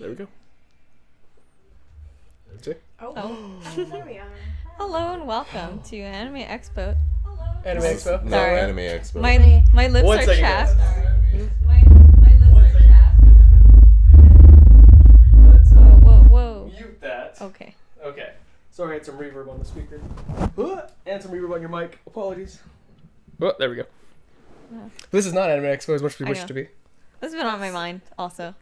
There we go. See? Oh, there we are. Hello and welcome to Anime Expo. Anime Expo? No, Sorry. Anime Expo. My lips One are second, chapped. guys. My lips are chapped. Let's Whoa. mute that. Okay. Okay. Sorry, I had some reverb on the speaker. And some reverb on your mic. Apologies. Oh, there we go. Yeah. This is not Anime Expo as much as we I wish know. it to be. This has been on my mind also.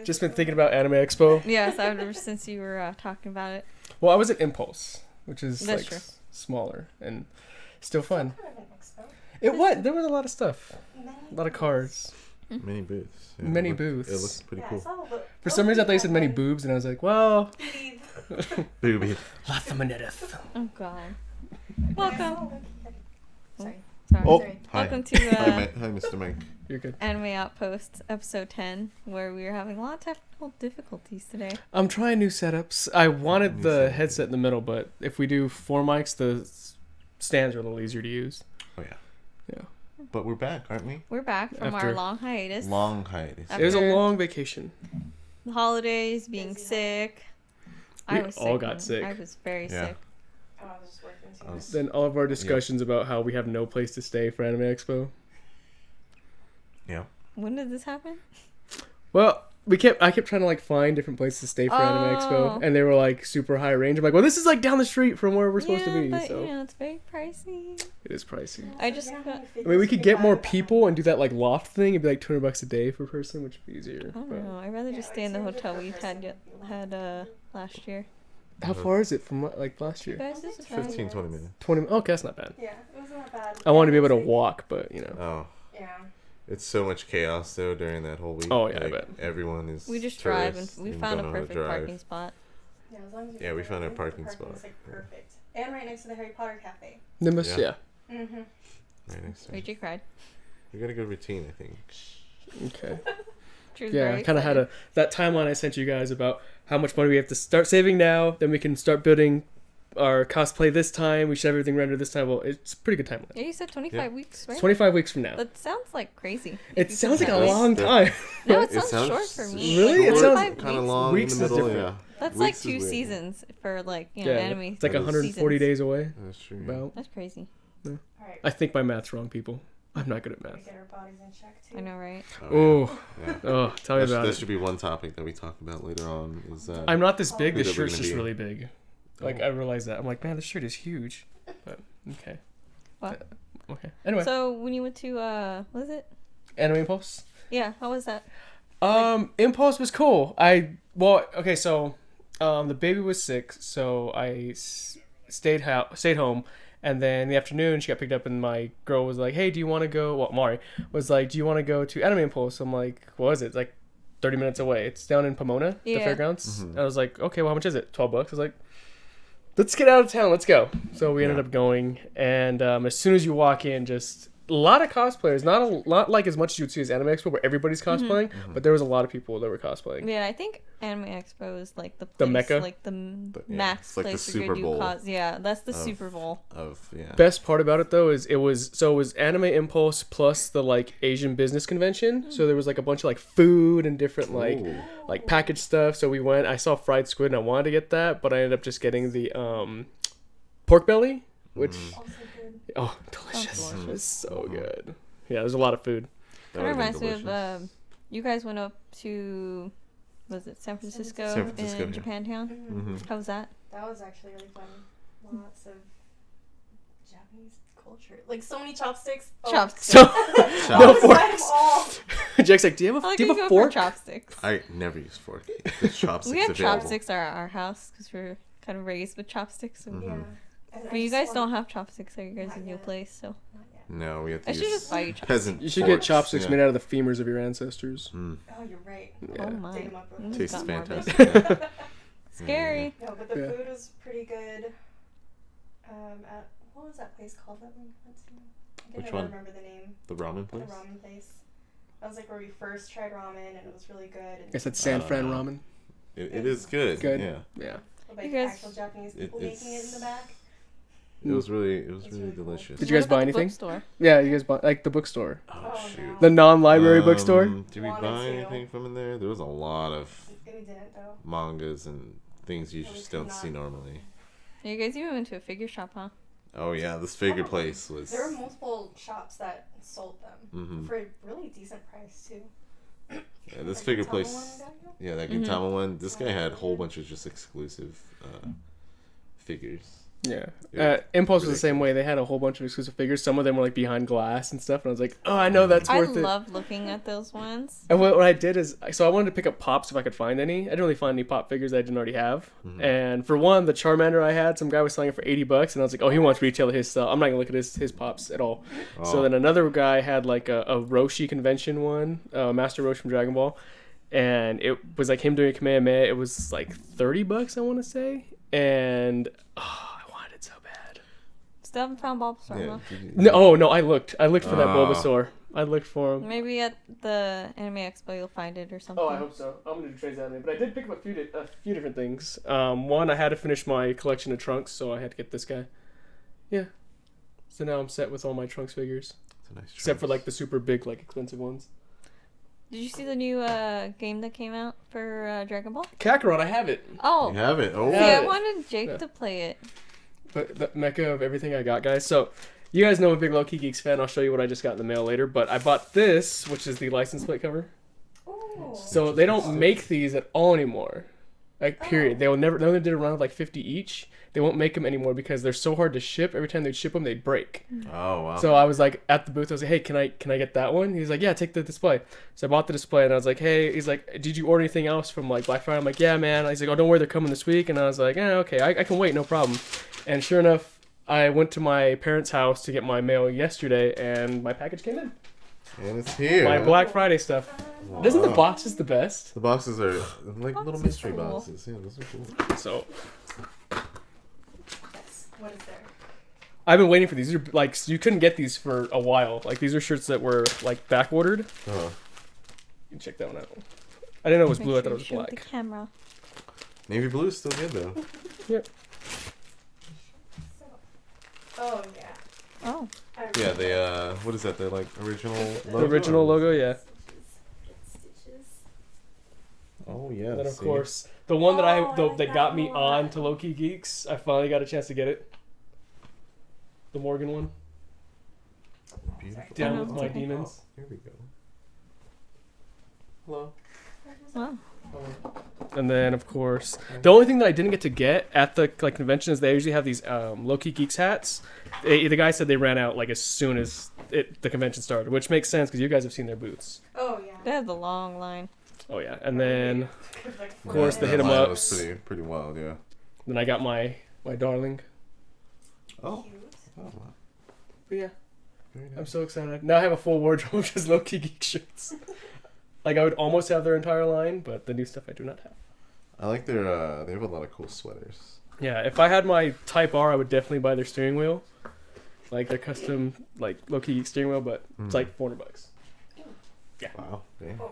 Just been thinking about Anime Expo. Yes, ever since you were talking about it. Well, I was at Impulse, which is That's like true. Smaller and still fun. Kind of an expo. It was. There was a lot of stuff. A lot of cars. Many booths. Yeah, Many it looked- booths. It looks pretty cool. For some reason, I thought you said many boobs, and I was like, well, Booby. La Feminidith. Oh god. Welcome. Sorry. Sorry. Oh, Sorry. hi. Welcome to Hi, Mr. Mike. You're good. Anime Outpost episode 10, where we are having a lot of technical difficulties today. I'm trying new setups. I wanted New the setup. headset in the middle, but if we do 4 mics, the stands are a little easier to use. Oh, yeah. Yeah. But we're back, aren't we? We're back from After- our long hiatus. Long hiatus. After- It was a long vacation. The holidays, being Busy. sick. We I was all sick, got man. sick. I was very Yeah. sick. Oh, I was just working too I much. was- Then all of our discussions about how we have no place to stay for Anime Expo. Yeah. When did this happen? Well, I kept trying to like find different places to stay for Anime Oh. Expo, and they were like super high range. I'm like, well, this is like down the street from where we're supposed to be, but so you know, it's very pricey. it is pricey. I just You know got- how many I mean, we could get more 50s people and do that like loft thing. It'd be like $200 a day per person, which would be easier. I don't but- know. I'd rather just Yeah, stay in the like, hotel $200 we per had person. last year. How far is it from like last You year? guys, this is fine. 15, 20 minutes. 20. Okay, that's not bad. Yeah, it wasn't that bad. I wanted to be able to Like, walk, but you know. Oh. Yeah. It's so much chaos, though, during that whole week. Oh, yeah, I Like, bet. Everyone is We just drive and tourists we and found a don't know how to perfect drive. parking spot. Yeah, as long as you Yeah, we found a the parking spot. Like Yeah. perfect. And right next to the Harry Potter cafe. Nimbus, Yeah. yeah. Mm-hmm. Right next to AJ cried. We got a good routine, I think. Okay. She was Yeah, very I kind of had excited. that timeline I sent you guys about how much money we have to start saving now. Then we can start building our cosplay this time. We should have everything rendered this time. Well, it's a pretty good timeline. Yeah, you said 25 weeks, right? It's 25 weeks from now. That sounds like crazy. It sounds like a That's- long time. No, it It sounds short sounds for me. Really? Like, It sounds 25 kind of weeks. long Weeks in the is middle, different. yeah. That's Weeks like is 2 weird. seasons for like, you know, Yeah, anime. it's like That is- 140 seasons. days away. That's true. About. That's crazy. Alright. I think my math's wrong, people. I'm not good at We math. get our bodies in check too. I know, right? Oh, Yeah. oh, tell me That, should, about that it. should be one topic that we talk about later on. Is I'm not this big. Who This that we're shirt's gonna just be. really big. Like, I realized that. I'm like, man, this shirt is huge. But, okay. What? Okay. Anyway, So when you went to, what is it? Anime Impulse. Yeah, how was that? Impulse was cool. So the baby was sick, so I stayed home, and then in the afternoon she got picked up, and my girl was like, "Hey, do you want to go?" Well, Mari was like, "Do you want to go to Anime Impulse?" I'm like, "What is it? It's like 30 minutes away. It's down in Pomona, the Yeah. fairgrounds." Mhm. I was like, "Okay, well, how much is it? $12." I was like, "Let's get out of town. Let's go." So we ended Yeah. up going, and as soon as you walk in, just a lot of cosplayers. Not like as much as you'd see as Anime Expo, where everybody's cosplaying, but there was a lot of people that were cosplaying. Yeah, I think Anime Expo is like the place, The Mecca? like the yeah, max it's like the place where Super you do Bowl cos. Yeah, that's the of- Super Bowl. of yeah. Best part about it though is it was Anime Impulse plus the like Asian business convention. So there was like a bunch of like food and different Ooh. like packaged stuff. So we went. I saw fried squid and I wanted to get that, but I ended up just getting the pork belly, which Mm. Also good. oh delicious. delicious. It was so good. Yeah, there's a lot of food. That Kind of would've been reminds me of delicious. you guys went up to, was it San Francisco, San Francisco, in yeah. Japantown? Mm-hmm. Mhm. How was that? That was actually really fun. Lots of Japanese culture. Like so many chopsticks. Oh. Chopsticks. So Chopsticks. no I was buying them forks. all. Jack's like, do you have I a like do you how have you a go for fork? chopsticks. I never use fork. There's chopsticks We have available. chopsticks at our house because we're kind of raised with chopsticks. So. Mhm. Yeah. And I But you just guys want- don't have chopsticks at your guys' Not new yet. place, so Not yet. No, we have to I should use just buy you chopsticks. peasant You should get forks, chopsticks yeah. made out of the femurs of your ancestors. Mm. Oh, you're right. Yeah. Oh my, Dig 'em up real This quick. Tastes got morbid. fantastic. Yeah. Scary. No, but the Yeah. food was pretty good. At what was that place called that we went to? I can Which never one? remember the name. The ramen The place? ramen place. That was like where we first tried ramen, and it was really good. And I said San Fran ramen. It is good. Good. Yeah. Yeah. with, like You guys- actual Japanese It- people making it in the back. It was really It's really cool. delicious. Did you guys What about buy the anything? bookstore? Yeah, you guys bought like the bookstore, Oh, Oh, shoot. no. the non-library bookstore. Did we Wanted buy to. anything from in there? There was a lot of We didn't though. mangas and things you Yeah, we just could don't not. see normally. You guys even went to a figure shop, huh? Oh yeah, this figure Oh. place was. There were multiple shops that sold them Mhm. for a really decent price too. Yeah, this Like figure the Tama place. one I got you? Yeah, that Mhm. Gintama one. This guy had a whole bunch of just exclusive figures. Yeah, Yeah, Impulse was the same ridiculous. way. They had a whole bunch of exclusive figures. Some of them were like behind glass and stuff, and I was like, oh, I know that's I worth it. love looking at those ones. And what I did is, so I wanted to pick up Pops if I could find any. I didn't really find any Pop figures that I didn't already have. Mhm. And for one, the Charmander I had, some guy was selling it for $80, and I was like, oh, he wants retail his stuff. I'm not gonna look at his Pops at all. So Oh. then another guy had like a Roshi convention one, Master Roshi from Dragon Ball, and it was like him doing a Kamehameha. It was like $30, I want to say, and I wanted it so bad. Still haven't found Bulbasaur, Yeah, huh? did you- No, no, I looked for that Ah. Bulbasaur. I looked for him. Maybe at the Anime Expo you'll find it or something. Oh, I hope so. I'm gonna do trades anime, but I did pick up a few different things. One, I had to finish my collection of Trunks, so I had to get this guy. Yeah. So now I'm set with all my Trunks figures, It's a nice except for choice. like the super big, like expensive ones. Did you see the new game that came out for Dragon Ball? Kakarot, I have it. Oh, You have it. Oh. see, Yeah. I wanted Jake Yeah. to play it. But the mecca of everything I got, guys. So you guys know I'm a big Low-Key Geeks fan. I'll show you what I just got in the mail later. But I bought this, which is the license plate cover. Ooh. So they don't make these at all anymore. Like, period. Oh. They will never. They only did around like 50 each. They won't make them anymore because they're so hard to ship. Every time they ship them, they break. Oh wow. So I was like at the booth. I was like, "Hey, can I get that one?" He's like, "Yeah, take the display." So I bought the display, and I was like, "Hey," he's like, "Did you order anything else from like Black Friday?" I'm like, "Yeah, man." He's like, "Oh, don't worry, they're coming this week." And I was like, "Yeah, okay, I can wait, no problem." And sure enough, I went to my parents' house to get my mail yesterday, and my package came in. And it's here. My Black Friday stuff. Isn't the Wow. boxes the best? The boxes are like little Boxes mystery are cool. boxes. Yeah, those are cool. So Yes. What is there? I've been waiting for these. These are like you couldn't get these for a while. Like these are shirts that were like back ordered. You Oh. can check that one out. I didn't know it was Make blue. I sure thought it you was show black. The camera. Navy blue is still good though. Oh yeah. Oh, I Yeah, remember. they what is that? They're like original The The original logo, yeah. Stitches. Oh yeah. And then of see? course the one that Oh, I like that that got me one. on to Low-Key Geeks. I finally got a chance to get it. The Morgan one. Beautiful. Down Oh, with my okay. demons. Here we go. Hello. wow. And then of course the only thing that I didn't get to get at the like convention is they usually have these Low-Key Geeks hats. The guy said they ran out like as soon as the convention started, which makes sense because you guys have seen their booths. Oh yeah. They have the long line. Oh yeah, and then Of course, the hit 'em lineup ups. was pretty wild, yeah. I got my darling. Oh. Cute. Oh, wow. But yeah, Very I'm nice. so excited. Now I have a full wardrobe of just Low-Key Geek shirts. Like I would almost have their entire line, but the new stuff I do not have. I like their they have a lot of cool sweaters. Yeah, if I had my Type R, I would definitely buy their steering wheel, like their custom like Low-Key Geek steering wheel, but it's like $400. Wow. Yeah. Oh.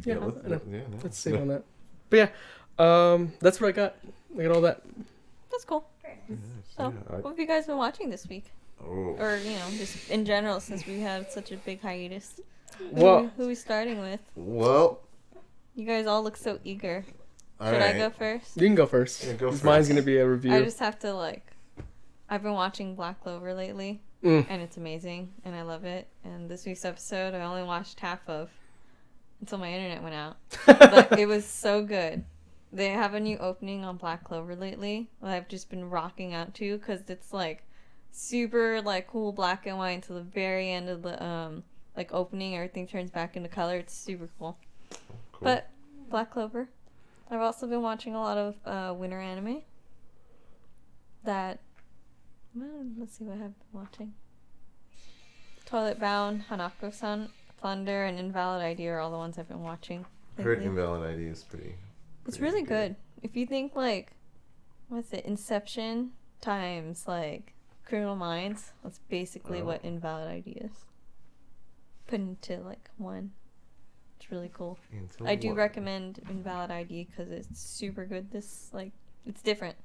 Yeah, let, I know. yeah, no. Let's save on that. But yeah, that's what I got. I got all that. That's cool. Very Yeah, nice. So, yeah, what have you guys been watching this week? oh. Or, just in general, since we had such a big hiatus. Well, Who are we starting with? Well. You guys all look so eager. All Should I right. go first? you can go first. Yeah, go 'cause first. Mine's gonna be a review. I just have to, I've been watching Black Clover lately, Mm. and it's amazing, and I love it. And this week's episode, I only watched half of until my internet went out. But it was so good. They have a new opening on Black Clover lately that I've just been rocking out to because it's super cool black and white until the very end of the opening. Everything turns back into color. It's super cool. Cool. But Black Clover. I've also been watching a lot of winter anime. Let's see what I've been watching. Toilet Bound, Hanako-san, Plunder, and Invalid ID are all the ones I've been watching I heard lately. Invalid ID is pretty. It's pretty really good. If you think what's it, Inception times Criminal Minds, that's basically Oh. what Invalid ID is. Put into one. It's really cool. Until I do what? recommend Invalid ID because it's super good. It's different.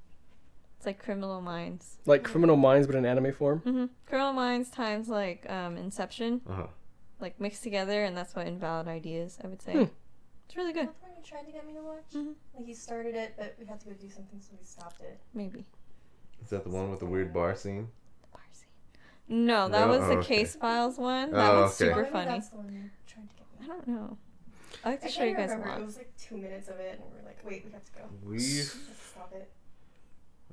It's like Criminal Minds. Like Criminal Minds, but in anime form. Mm-hmm. Criminal Minds times like Inception, Uh-huh. like mixed together, and that's what Invalid ID is. I would say. Hmm. It's really good. That's what you tried to get me to watch. Mm-hmm. Like he started it, but we had to go do something, so we stopped it. Maybe. Is that the one with the weird bar scene? The bar scene. No, that No? was the Oh, okay. Case Files one. That Oh, one's okay. super Maybe funny. That's the one you tried to get me. I don't know. I like I to show you can't guys a remember. lot. It was like 2 minutes of it, and we were like, wait, we have to go. We. Let's stop it.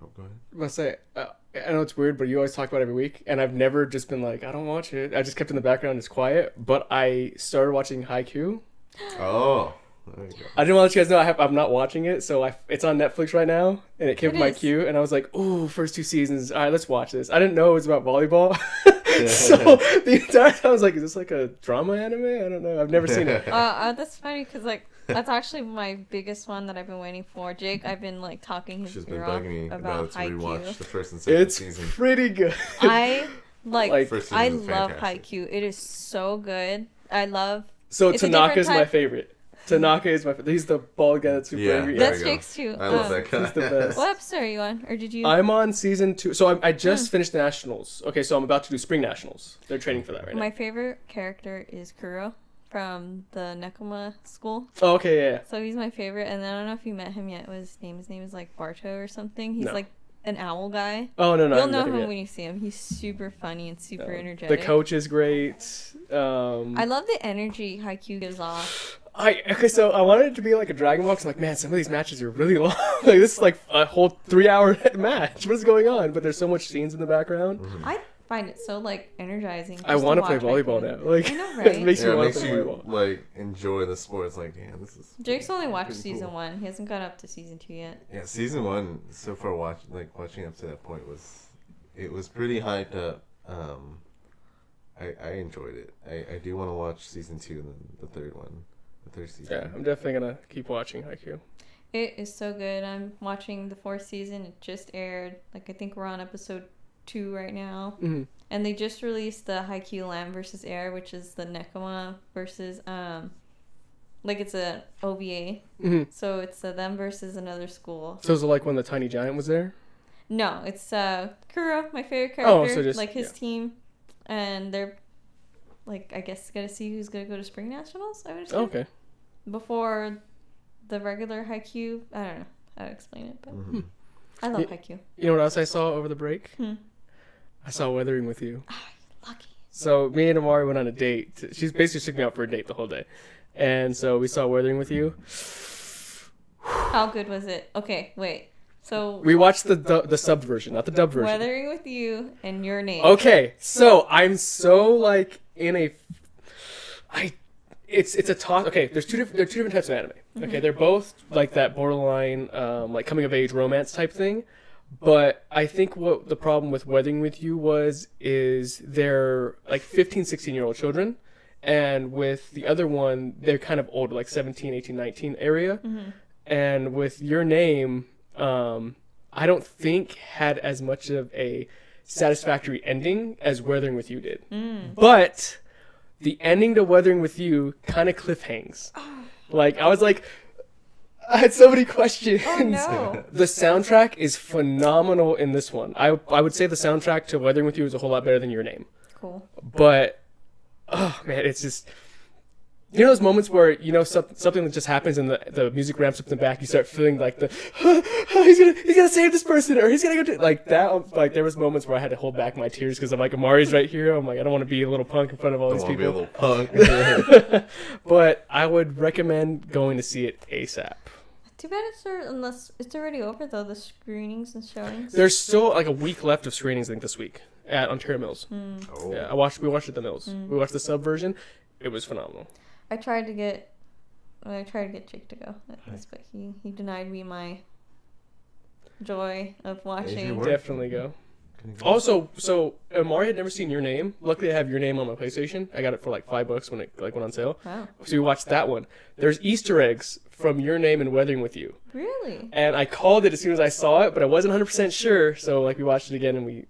Oh, go ahead. I must say, I know it's weird, but you always talk about it every week, and I've never just been like, I don't watch it. I just kept it in the background, just quiet. But I started watching Haikyuu. Oh. There you go. I didn't want to let you guys know I'm not watching it, so it's on Netflix right now, and it came It from my is. queue, and I was like, ooh, first 2 seasons. All right, let's watch this. I didn't know it was about volleyball, so the entire time I was like, is this like a drama anime? I don't know. I've never seen it. That's funny because like that's actually my biggest one that I've been waiting for. Jake, I've been like talking his She's been ear off bugging me about to rewatch Haikyuu. the first and second It's season. pretty good. I like First I season is love fantastic. Haikyuu. It is so good. I love. So It's a different Tanaka's my type- favorite. Tanaka is my. He's the bald guy that's super Yeah. angry. There That's we go. Jake's too. I love that guy. He's the best. What episode are you on, or did you? I'm on season 2. So I just finished nationals. Okay, so I'm about to do spring nationals. They're training for that right now. My favorite character is Kuro from the Nekoma school. Oh, okay, yeah. So he's my favorite, and I don't know if you met him yet. His name is like Barto or something. He's No. like an owl guy. Oh no, no. I You'll haven't know met him yet. when you see him. He's super funny and super The energetic. coach is great. I love the energy Haikyuu gives off. Okay, so I wanted it to be like a Dragon Ball. 'Cause I'm like, man, some of these matches are really long. Like this is like a whole 3-hour match. What is going on? But there's so much scenes in the background. I find it so like energizing. I want to play volleyball now. Like I know, it right? makes Yeah, me it want makes to play you volleyball. like enjoy the sport. It's like, damn, this is. Jake's only watched pretty season cool. 1. He hasn't got up to season 2 yet. Yeah, season 1 so far watching up to that point was pretty hyped up. I enjoyed it. I do want to watch season 2 and then the third season. Yeah, I'm definitely gonna keep watching Haikyuu. It is so good. I'm watching the 4th season. It just aired. Like I think we're on episode 2 right now. Mm-hmm. And they just released the Haikyuu Land versus Air, which is the Nekoma versus like it's a OVA. Mm-hmm. So it's them versus another school. So is it like when the Tiny Giant was there? No, it's Kuro, my favorite character, Oh, so just- like his yeah. team, and they're like I guess gotta see who's gonna go to spring nationals. I would assume. Oh, okay. Before the regular Haikyuu, I don't know how to explain it, but Mhm. I love Yeah. Haikyuu. You know what else I saw over the break? Hmm. I saw Weathering with You. Lucky. So me and Amari went on a date. She's basically took me out for a date the whole day, and so we saw Weathering with You. How good was it? Okay, wait. So We watched the subbed version, not the dubbed version. Weathering with You and Your Name. Okay, so I'm so like in a, it's a toss. Okay, there are two different types of anime. Okay, they're both like that borderline like coming of age romance type thing. But I think what the problem with Weathering with You is they're like 15, 16-year-old children. And with the other one, they're kind of older, like 17, 18, 19 area. And with Your Name, I don't think had as much of a satisfactory ending as Weathering with You did. But the ending to Weathering with You kind of cliffhangs. Like, I was like, I had so many questions. Oh no. The soundtrack is phenomenal in this one. I would say the soundtrack to Weathering with You is a whole lot better than Your Name. Cool. But, oh man, it's just, you know those moments where, you know, something that just happens and the music ramps up in the back, you start feeling like he's gonna save this person, or he's gonna go do, like that. Like there was moments where I had to hold back my tears because I'm like, Amari's right here. I'm like, I don't want to be a little punk in front of all Don't these want to be a people. little punk. But I would recommend going to see it ASAP. Too bad unless it's already over though, the screenings and showings. There's still like a week left of screenings, I think, this week at Ontario Mills. Oh. Yeah, we watched it at the Mills. We watched the sub version. It was phenomenal. I tried to get Jake to go at this, but he denied me my joy of watching. Work. Definitely go. Also, so Amari had never seen Your Name. Luckily, I have Your Name on my PlayStation. I got it for like $5 when it went on sale. Wow. So we watched that one. There's Easter eggs from Your Name and Weathering with You, Really? and I called it as soon as I saw it, but I wasn't 100% sure. So like we watched it again and we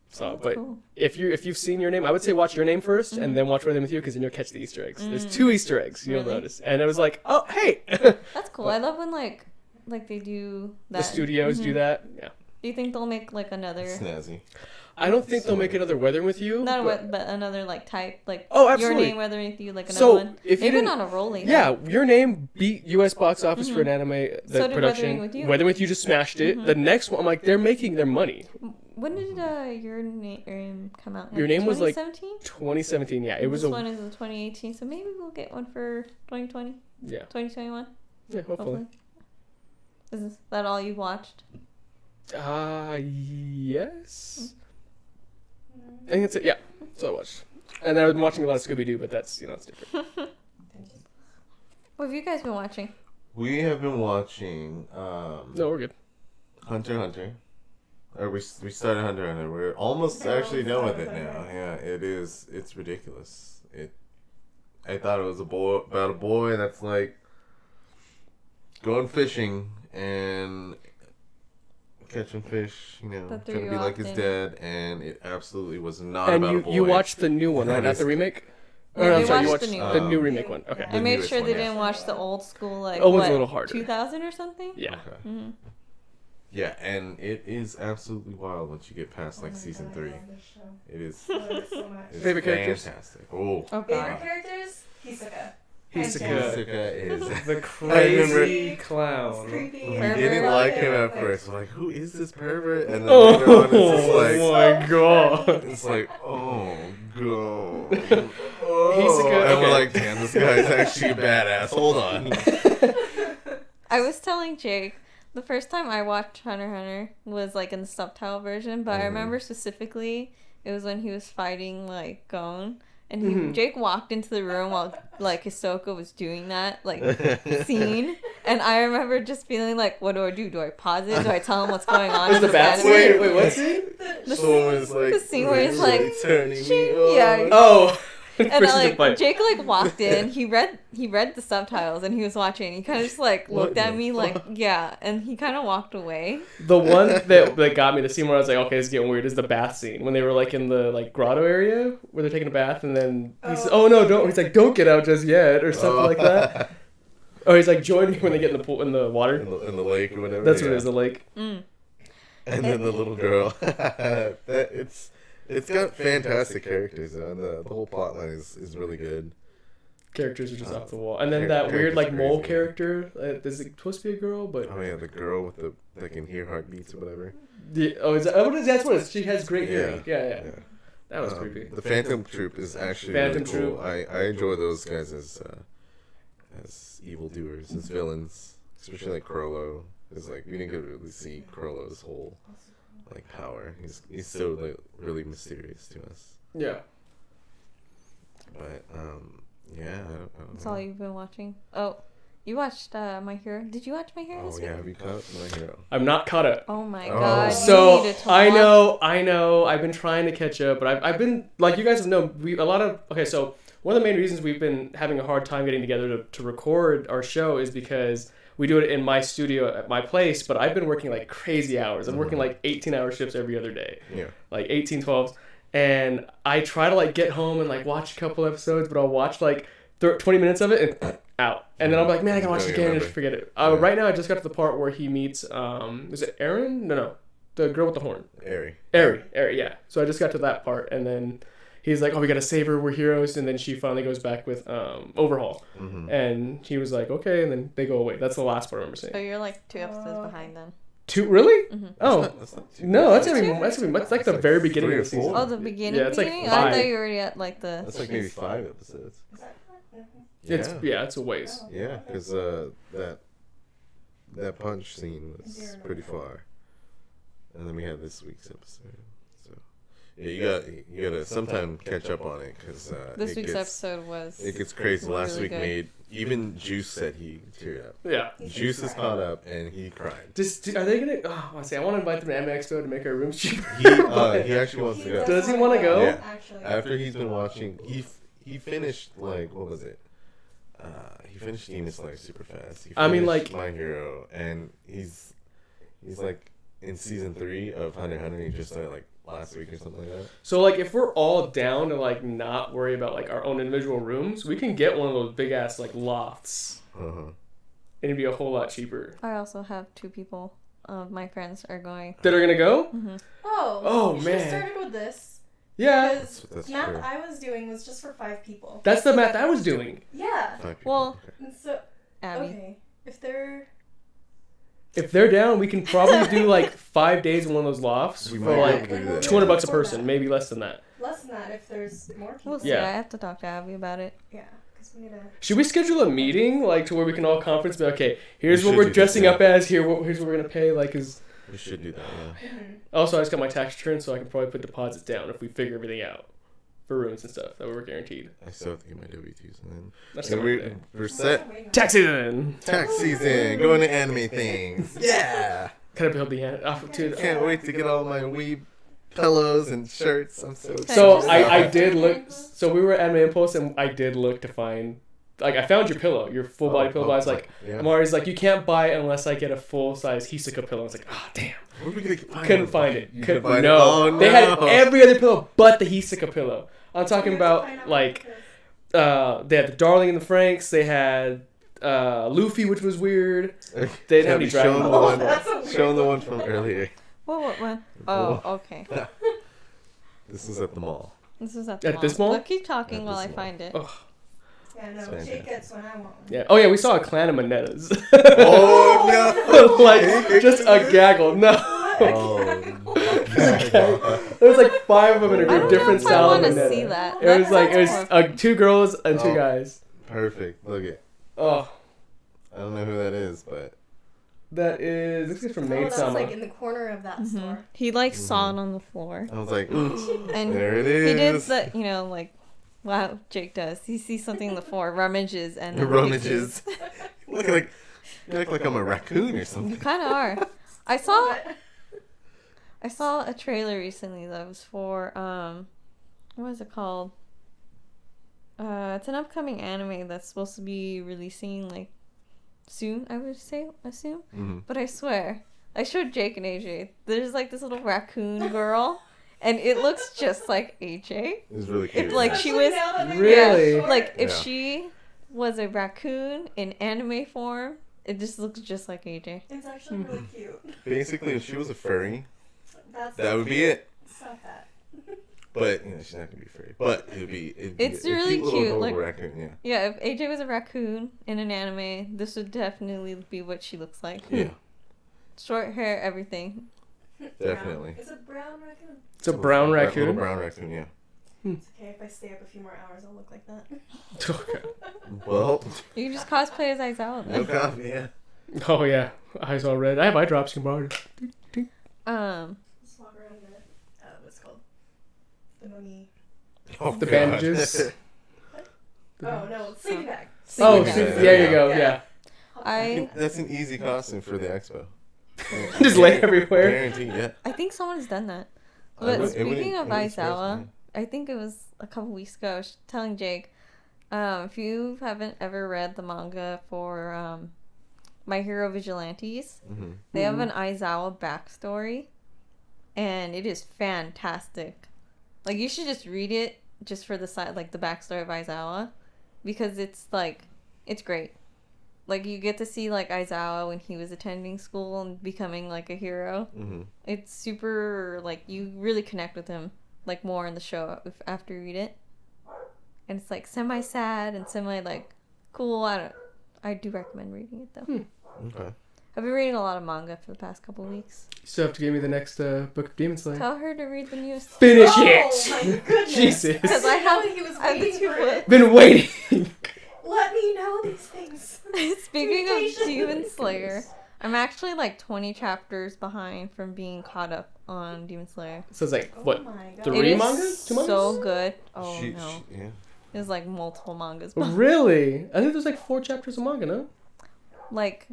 saw it. But Cool. if you've seen Your Name, I would say watch Your Name first and then watch Weathering with You because then you'll catch the Easter eggs. There's 2 Easter eggs you'll Really? notice, and it was like, oh hey, That's cool. I love when like they do that. the studios do that. Yeah. Do you think they'll make like another? Snazzy. I don't think they'll make another Weathering with You. Not but, but another like type like. Oh, absolutely. Your Name, Weathering with You, like another So, one. if you They've been didn't- on a roll lately. Yeah, Your Name beat U.S. box office for an anime the So did production. Weathering with You. Just smashed it. The next one, I'm like, they're making their money. When did Your Name come out? Your Name was, like, 2017. 2017. Yeah, it was This a one is in 2018, so maybe we'll get one for 2020, yeah 2021. yeah hopefully. Is that all you've watched? Yes. I think that's it. Yeah, that's all I watched. And I've been watching a lot of Scooby Doo, but that's it's different. What have you guys been watching? We have been watching No, we're good. Hunter x Hunter. Or we started Hunter x Hunter. We're almost actually done with it now. Yeah, it is. It's ridiculous. I thought it was about a boy that's like going fishing and catching fish, That threw trying to you be like off, his didn't dad, and it absolutely was not And about a boy. you watched the new one, right? Not the remake. Yeah, Oh, no, we I'm sorry. You watched watched the new the one. new remake one. Okay. I The made newest sure one, they yeah. didn't watch the old school like Old one's what, a little harder. 2000 or something. Yeah. Okay. Mm-hmm. Yeah, and it is absolutely wild once you get past like season 3. It is it's Favorite characters? fantastic. Oh, Oh Favorite god. characters? Hisoka. Hisoka. Hisoka is. The remember- crazy clown. Creepy. We Pervert. didn't like him at first. We're like, who is this pervert? And then Oh, later on, it's just like, my god. it's like, oh god. Hisoka, And we're okay. like, damn, this guy's actually a badass. Hold on. I was telling Jake the first time I watched Hunter x Hunter was like in the subtitle version, but I remember specifically it was when he was fighting like Gon, and Jake walked into the room while like Hisoka was doing that like scene, and I remember just feeling like, what do I do? Do I pause it? Do I tell him what's going on? Was in the the bat anime? Wait, what scene? Someone's like, the scene where he's like, turning me "Shing," on. yeah. Oh. And Versus I, the like fight. Jake like walked in, he read the subtitles and he was watching. He kind of just like What looked at the me fuck? like yeah, and he kind of walked away. The one that got me, the scene where I was like, okay, it's getting weird, is the bath scene when they were like in the like grotto area where they're taking a bath, and then he's oh no, don't. He's like, don't get out just yet, or something like that. Or he's like, join me when they get in the pool in the water. in the lake or whatever. That's what yeah. it is, the lake. Mm. And then the little girl. It's got fantastic characters though, and the whole plot line is really good. Characters are just off the wall, and then that weird like mole character. Is it supposed to be a girl? But Oh yeah, the girl with the that can hear heartbeats or whatever. that's what it is. She has great hearing. Yeah. Yeah. That was creepy. The Phantom Troop is actually Phantom really cool. Troop. I enjoy those guys as evildoers, as villains, especially like Crollo. It's like we didn't get to really see Crollo's whole like power. He's so like really mysterious to us. Yeah. But yeah, I don't That's know. all you've been watching. Oh, you watched My Hero. Did you watch My Hero? Oh this yeah, week? have you caught up My Hero? I'm not caught up. Oh my Oh. god. So you need to I watch- know. I've been trying to catch up, but I've been like you guys have known. So one of the main reasons we've been having a hard time getting together to record our show is because we do it in my studio at my place, but I've been working like crazy hours. I'm working like 18-hour shifts every other day, Yeah. like 18, 12s. And I try to like get home and like watch a couple episodes, but I'll watch like 20 minutes of it and out. And then I'm like, man, I can watch it again and just forget it. Right now, I just got to the part where he meets, is it Aaron? No, the girl with the horn. Airy. Ari, yeah. So I just got to that part, and then he's like, oh, we gotta save her, we're heroes. And then she finally goes back with Overhaul. And he was like, okay, and then they go away. That's the last part I remember So seeing. you're like 2 episodes behind then. 2, really? Oh, That's not too no, bad. that's like the very beginning 3 of or the season. 4. Oh, the beginning. Yeah, it's like beginning? 5. I thought you were already at like the. That's like maybe 5 episodes. It's a ways. Yeah, because that punch scene was pretty far, and then we had this week's episode. So yeah, you gotta sometime catch up on it because This week's episode was. it gets crazy. Last really week good. made even Juice said he teared up. Yeah. Juice is caught up and he cried. Are they gonna? Oh, I say I want to invite them to Anime Expo to make our rooms cheaper. He actually wants to go. Does he wanna go? Yeah. Actually, After he's been watching, he finished like what was it? He finished Demon Slayer super fast. He I mean, finished like- My Hero, and he's like in season 3 of Hunter x Hunter. He just started like last week or something like that. So like, if we're all down to like not worry about like our own individual rooms, we can get one of those big ass like lofts, Uh-huh. and it'd be a whole lot cheaper. I also have 2 people of my friends are going. That are gonna go? Oh, Oh, you man. should've started with this. Yeah. Because That's math true. I was doing was just for 5 people. That's the math I was doing. Yeah. 5 people. Well, Okay. And so, Abby. okay. If they're... If they're down, we can probably do like 5 days in one of those lofts We for might be like able to do that. $200 a person, maybe less than that. Less than that if there's more people. We'll see. Yeah. I have to talk to Abby about it. Yeah, because we need to... Should we schedule a meeting like to where we can all conference? Be like, okay, here's We what should we're do that, dressing yeah. up as. Here's what we're gonna pay. Like, is We should do that, yeah. also I just got my tax return, so I can probably put deposits down if we figure everything out for rooms and stuff that we're guaranteed. I still have to get my W-2s. And then That's and not we're set. tax season. Tax season. Going to anime things. Yeah. Kind of build the end off to. Can't wait to get all my weeb pillows and shirts. I'm so excited. So I did look. So we were at my impulse, and I did look to find. Like, I found your pillow, your full body pillow. But I was like, yeah. Amari's like, you can't buy it unless I get a full size Hisoka pillow. I was like, ah, damn. Where we gonna find Couldn't find it. You Couldn't couldn't find no. it? Oh, They had no. every other pillow but the Hisoka pillow. I'm talking about like they had the Darling and the Franks. They had Luffy, which was weird. They didn't have any Show Dragon them Ball. show them the one from earlier. What one? Oh, okay. This is at the mall. This is at the At mall. this mall? Look, keep talking At while this I mall. find it. Oh, Yeah, no, It's Jake fantastic. gets when I want one. yeah. Oh yeah, we saw a clan of Monetas. Oh no! like just a gaggle. No. Oh. There was like 5 of them in a I group, don't different know if I style of want to Moneta. see that. It was That like it sounds was 2 girls and 2 Oh. guys. Perfect. Look it. Oh, I don't know who that is, but that is this is from Oh, Maid that's Sama. like in the corner of that store. He like saw it on the floor. I was like, And there it he did is. the, like, wow, Jake does. He sees something on the floor, rummages, and The rummages. You look like I'm a raccoon or You something. kind of are. I saw a trailer recently that was for what was it called? It's an upcoming anime that's supposed to be releasing like soon. I would assume. Mhm. But I swear, I showed Jake and AJ. There's like this little raccoon girl, and it looks just like AJ. It was really cute. If like she was Really? yeah, like if Yeah. she was a raccoon in anime form, it just looks just like AJ. It's actually really cute. Basically, if she was a furry, That's that would be it. Stop that. But she's not gonna be furry. But it'd be It's a really little cute, adorable like- raccoon. Yeah. Yeah, if AJ was a raccoon in an anime, this would definitely be what she looks like. Yeah. Short hair, everything. Definitely. Is it brown raccoon? It's a brown Little raccoon. brown raccoon. Yeah. It's okay if I stay up a few more hours, I'll look like that. Okay. Well, You can just cosplay as Aizawa no then. coffee. Yeah. Oh yeah, eyes all red. I have eye drops. You can borrow it. Just walk around in what's it called? The mummy. Oh, The God. bandages. Oh no, sleeping bag. Oh, bag. see, Yeah. there you go. Yeah. I That's an easy costume for the expo. Just lay everywhere. Guaranteed. Yeah. I think someone's done that. I But would- it wouldn't- speaking of it wouldn't surprise Aizawa, me. I think it was a couple weeks ago, I was telling Jake, if you haven't ever read the manga for My Hero Vigilantes, Mhm. they have an Aizawa backstory, and it is fantastic. Like, you should just read it just for the side, like the backstory of Aizawa, because it's like, it's great. Like, you get to see like Aizawa when he was attending school and becoming like a hero. Mhm. It's super, like, you really connect with him, like, more in the show after you read it. And it's, like, semi-sad and semi, like, cool. I do recommend reading it, though. Okay. I've been reading a lot of manga for the past couple weeks. You still have to give me the next book of Demon Slayer. Tell her to read the newest. Finish Oh it. my goodness. Jesus. Because I have, He was I have the waiting two for it. books. Been waiting. Let me know these things. Speaking of Communication. Demon Slayer, I'm actually, like, 20 chapters behind from being caught up on Demon Slayer. So it's like Oh what? my god. Three It is mangas? 2 mangas? so good. Oh, She- no. yeah. There's, like, multiple mangas. Really? I think there's like 4 chapters of manga, no? Like,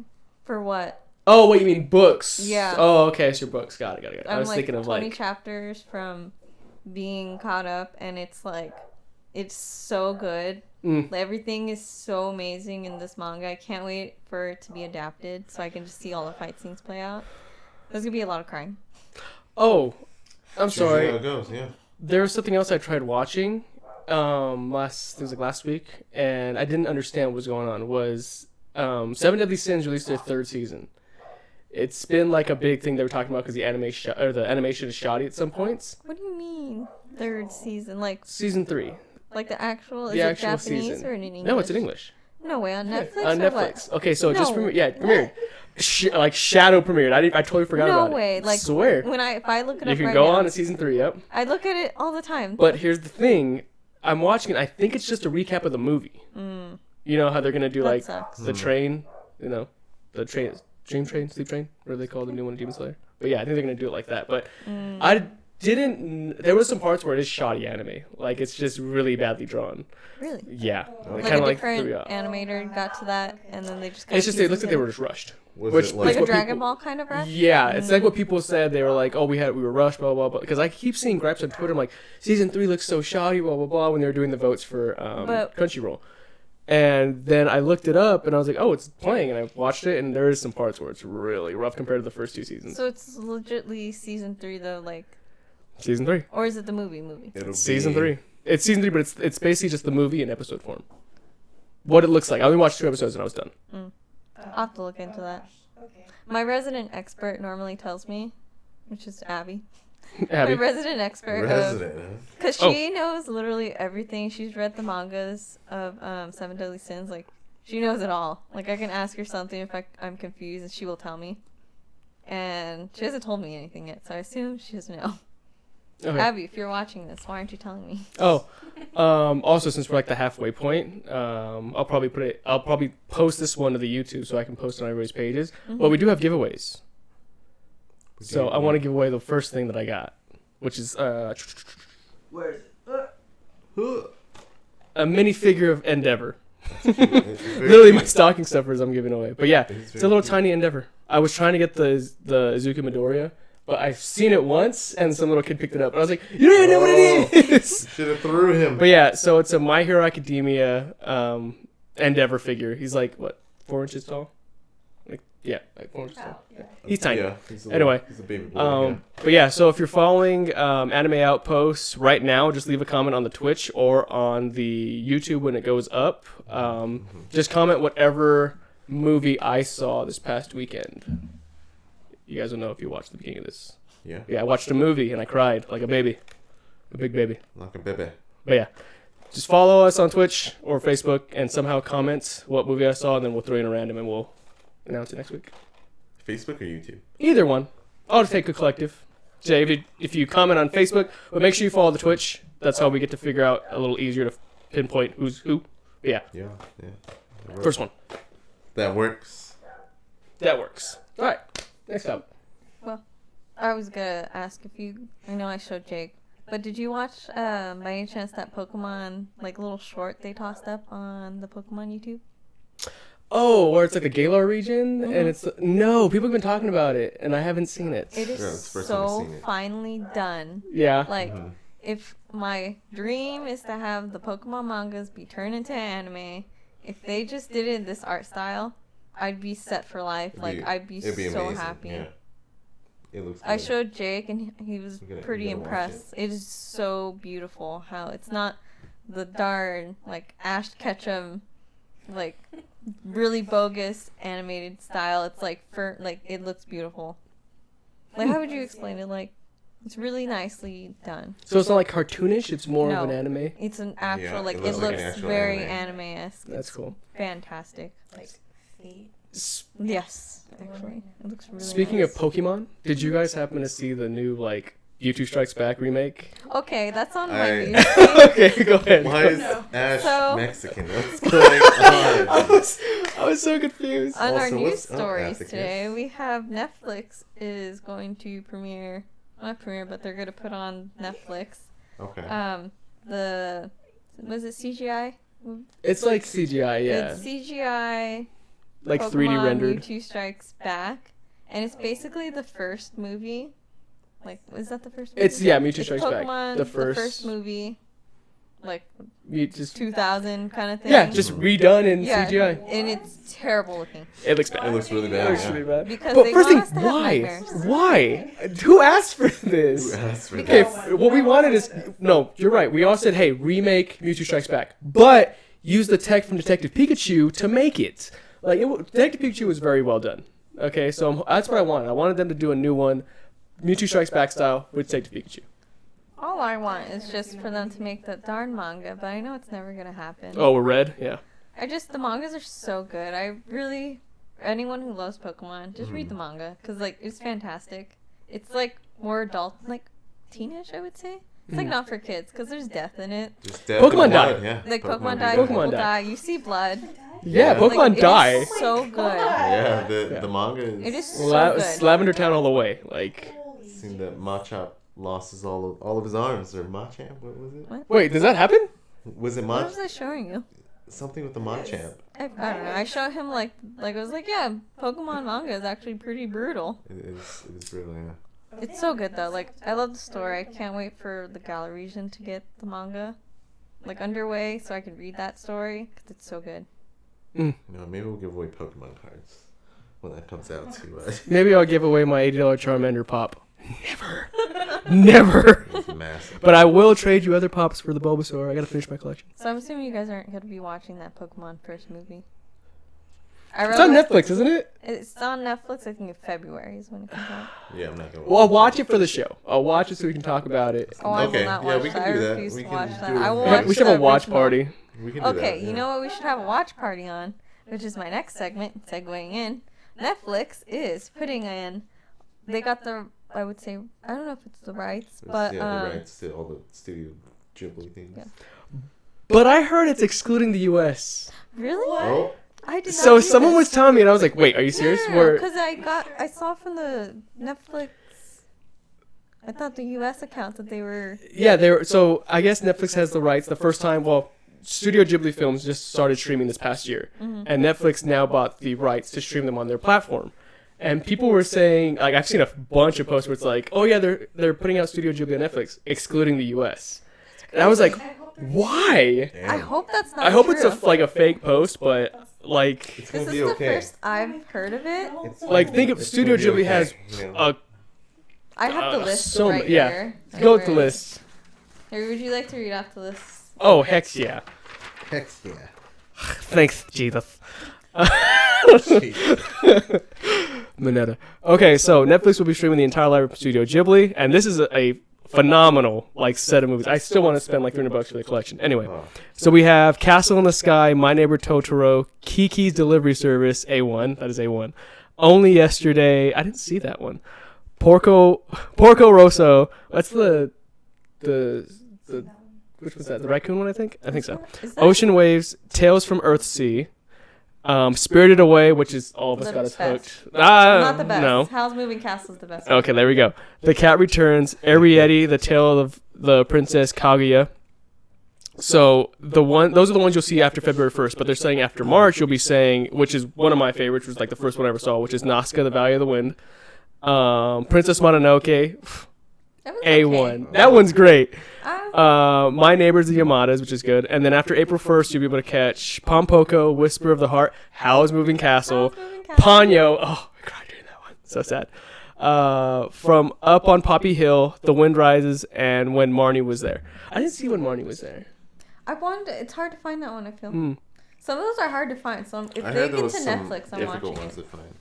for what? Oh, wait, you mean books? Yeah. Oh, okay, it's your books. Got it. I I'm was like thinking of 20 like. chapters from being caught up, and it's like, it's so good. Mm. Everything is so amazing in this manga. I can't wait for it to be adapted so I can just see all the fight scenes play out. There's gonna be a lot of crying. Oh, I'm Usually sorry. how it goes. Yeah. There's something else I tried watching last week, and I didn't understand what was going on. Was 7 Deadly Sins released their 3rd season? It's been like a big thing they were talking about because the animation is shoddy at some points. What do you mean? Third season, like Season 3, like the actual? Is the it actual Japanese season. or in English? No, it's in English. No way, on Netflix. On or Netflix. What? Okay, so it just No. premiered. Yeah, it premiered. Like shadow premiered. I totally forgot No about way. it. Like swear. if I look it You up can right go now, on to season 3. Yep. I look at it all the time. But here's the thing. I'm watching it. I think it's just a recap of the movie. You know how they're gonna do That like sucks. the train. You know, the train, dream train, sleep train. What do they call the new one, Demon Slayer? But yeah, I think they're gonna do it like that. But I didn't. There was some parts where it is shoddy anime. Like it's just really badly drawn. Really? Yeah, Like kind a of different threw you off. animator got to that, and then they just. Kinda It's just it looks like they were just rushed. Was Which- it like like a what Dragon people- Ball kind of rush. Yeah, it's like what people said. They were like, "Oh, we were rushed, blah blah blah." Because I keep seeing gripes on Twitter. I'm like, season 3 looks so shoddy, blah blah blah. When they were doing the votes for But- Crunchyroll, and then I looked it up and I was like, "Oh, it's playing," and I watched it, and there is some parts where it's really rough compared to the first 2 seasons. So it's legitly season 3 though, like, Season 3, or is it the movie? It'll season be- 3. It's season 3, but it's basically just the movie in episode form. What it looks like. I only watched 2 episodes and I was done. I'll have to look into that. Okay. My resident expert normally tells me, which is Abby. Abby. My resident expert. Resident, huh? Because Oh. she knows literally everything. She's read the mangas of Seven Deadly Sins. Like, she knows it all. Like, I can ask her something if I'm confused, and she will tell me. And she hasn't told me anything yet, so I assume she doesn't know. Okay. Abby, if you're watching this, why aren't you telling me? Oh, also since we're like the halfway point, I'll probably post this one to the YouTube so I can post it on everybody's pages. But we do have giveaways, so I want to give away the first thing that I got, which is Where is it? a minifigure of Endeavor. It's very Literally cute. my stocking stuffers I'm giving away. But yeah, It is it's a very little cute. tiny Endeavor. I was trying to get the Izuku Midoriya, but I've seen it once and some little kid picked it up. And I was like, you don't even know what it is. Should have threw him. But yeah, so it's a My Hero Academia Endeavor figure. He's like, what, 4 inches tall? Like 4 inches tall. Yeah. He's tiny. Yeah, he's a Anyway, he's a baby boy. But yeah, so if you're following Anime Outposts right now, just leave a comment on the Twitch or on the YouTube when it goes up. Just comment whatever movie I saw this past weekend. You guys will know if you watched the beginning of this. Yeah, Yeah, I watched a movie and I cried like a baby. A big baby. like a baby. But yeah, just follow us on Twitch or Facebook and somehow comment what movie I saw, and then we'll throw in a random and we'll announce it next week. Facebook or YouTube? Either one. I'll just take a collective. So if you comment on Facebook, but make sure you follow the Twitch. That's how we get to figure out a little easier to pinpoint who's who. But yeah, Yeah. That first one. That works. That works. All right, next up. I was gonna ask if you. I know I showed Jake, but did you watch by any chance that Pokemon like little short they tossed up on the Pokemon YouTube? Oh, where it's like the Galar region, and it's no, people have been talking about it, and I haven't seen it. It is Yeah, it's the first time I've so seen it. finally done. Yeah. Like, if my dream is to have the Pokemon mangas be turned into anime, if they just did it in this art style, I'd be set for life. I'd be it'd be so amazing. happy. Yeah. It looks. I good. showed Jake and he was You gotta- pretty you gotta watch impressed. It is so beautiful how it's not the darn like Ash Ketchum like really bogus animated style. It's like it looks beautiful. Like how would you explain it? Like it's really nicely done. So it's not like cartoonish; it's more No. of an anime. It's an actual Yeah, like it it looks looks, like an actual very anime. anime-esque. That's It's cool. fantastic. Like Fate. Yes, actually. It looks really Speaking nice. of Pokemon, did you guys happen to see the new like Mewtwo Strikes Back remake? Okay, that's on my I- view screen. Okay, go ahead. Why is Ash So- Mexican? What's going on? I was so confused. On our Also, news what's up, stories Atticus? today, we have Netflix is going to premiere, not premiere, but they're going to put on Netflix. Okay. Was it CGI? It's like CGI, yeah, It's CGI. like Pokemon 3D rendered. Mewtwo Strikes Back, and it's basically the first movie. Like, is that the first movie? It's Mewtwo It's Strikes Pokemon, Back, the first movie, like You just 2000 kind of thing. yeah, just redone in Yeah, CGI. and it's terrible looking It looks bad. It looks really It bad. looks yeah. really bad. because But they first want thing, us to have why? nightmares. Why? Who asked for this? Who asked for Okay, that? what we wanted is no. You're right. We all said, "Hey, remake Mewtwo Strikes Back," but use the tech from Detective Pikachu to make it. Like Detective Pikachu was very well done. Okay, so that's what I wanted. I wanted them to do a new one, Mewtwo Strikes Back style, with Detective Pikachu. All I want is just for them to make that darn manga, but I know it's never gonna happen. Oh, we're red? Yeah. The mangas are so good. Anyone who loves Pokemon, just read the manga, because, like, it's fantastic. It's, like, more adult, like, teenish, I would say. It's, like, not for kids, because there's death in it. Pokemon die. Yeah. Like, Pokemon die, Pokemon people die. die, you see blood. Yeah, Yeah. Pokemon Like, die. It is so good. Yeah, Yeah. the manga is. It is so good. Lavender Town all the way. Like, Seen that Machop lost all of his arms, or Machamp. What was it? wait, does that happen? Was it What was I showing you? something with the Machamp? I don't know. I showed him, like, I was like, yeah, Pokemon manga is actually pretty brutal. It is really, yeah. It's so good, though. Like, I love the story. I can't wait for the Galar region to get the manga, like, underway so I can read that story, because it's so good. You know, maybe we'll give away Pokemon cards when that comes out too. Maybe I'll give away my $80 Charmander pop. Never. Never. It's massive. But I will trade you other pops for the Bulbasaur. I gotta finish my collection. So I'm assuming you guys aren't going to be watching that Pokemon first movie. It's on Netflix, isn't it? It's on Netflix, I think in February is when it comes out. Yeah, I'm not gonna. Well, I'll watch it for the show. I'll watch it so we can talk about it. Oh, I will Okay, not yeah, watch we that. can I do that. refuse We to can watch do that. it. I will Yeah, watch We should have a the watch original. party. We can do Okay, that, you yeah. know what we should have a watch party on, which is my next segment, segueing in. Netflix is putting in, they got the, I would say, I don't know if it's the rights, but Yeah, the rights to all the Studio Ghibli things. Yeah. But I heard it's excluding the U.S. really? Oh, I did not So see someone this. was telling me, and I was like, wait, are you serious? Where? Because I saw from the Netflix, I thought the U.S. account that they were, Yeah, so I guess Netflix has the rights the first time. Well, Studio Ghibli films just started streaming this past year, and Netflix now bought the rights to stream them on their platform. And people were saying, like, I've seen a bunch of posts where it's like, oh yeah, they're putting out Studio Ghibli on Netflix, excluding the U.S. And I was like, why? damn. I hope that's not I hope true. it's a fake post, but like, It's This gonna is be the okay. first I've heard of it. It's like think of it's Studio gonna be Ghibli has okay, you know? a I have the list so right yeah. here. Go with the list. Here, would you like to read off the list? Oh heck yeah! Heck yeah. Thanks, Jesus. Jeez. Mineta. Okay, so Netflix will be streaming the entire library of Studio Ghibli, and this is a phenomenal like set of movies. I still want to spend like $300 for the collection. Anyway, Oh. so we have Castle in the Sky, My Neighbor Totoro, Kiki's Delivery Service, A1. That is A1. Only Yesterday. I didn't see that one. Porco Rosso. That's the which was that? The raccoon one, I think. I think so. Is that Ocean Waves, Tales from Earthsea, Spirited Away, which is all of us The got us best. hooked. not the best? No. Howl's Moving Castle is the best. Okay, there we go. The Cat Returns, Ariete, The Tale of the Princess Kaguya. So those are the ones you'll see after February 1st, but they're saying after March you'll be saying, which is one of my favorites, which was like the first one I ever saw, which is Nazca, The Valley of the Wind, Princess Mononoke, That one's A1. okay. That one's great. Ah, My Neighbors the Yamadas, which is good. And then after April 1st, you'll be able to catch Pompoko, Whisper of the Heart, Howl's Moving Castle, Howl's Moving Castle. Ponyo. Oh, I cried during that one. So sad. From Up on Poppy Hill, The Wind Rises, and When Marnie Was There. I didn't see When Marnie Was There. I wanted. It's hard to find that one. I feel. Mm. Some of those are hard to find. So if I they heard there get was to some Netflix, I'm difficult watching ones it. to find.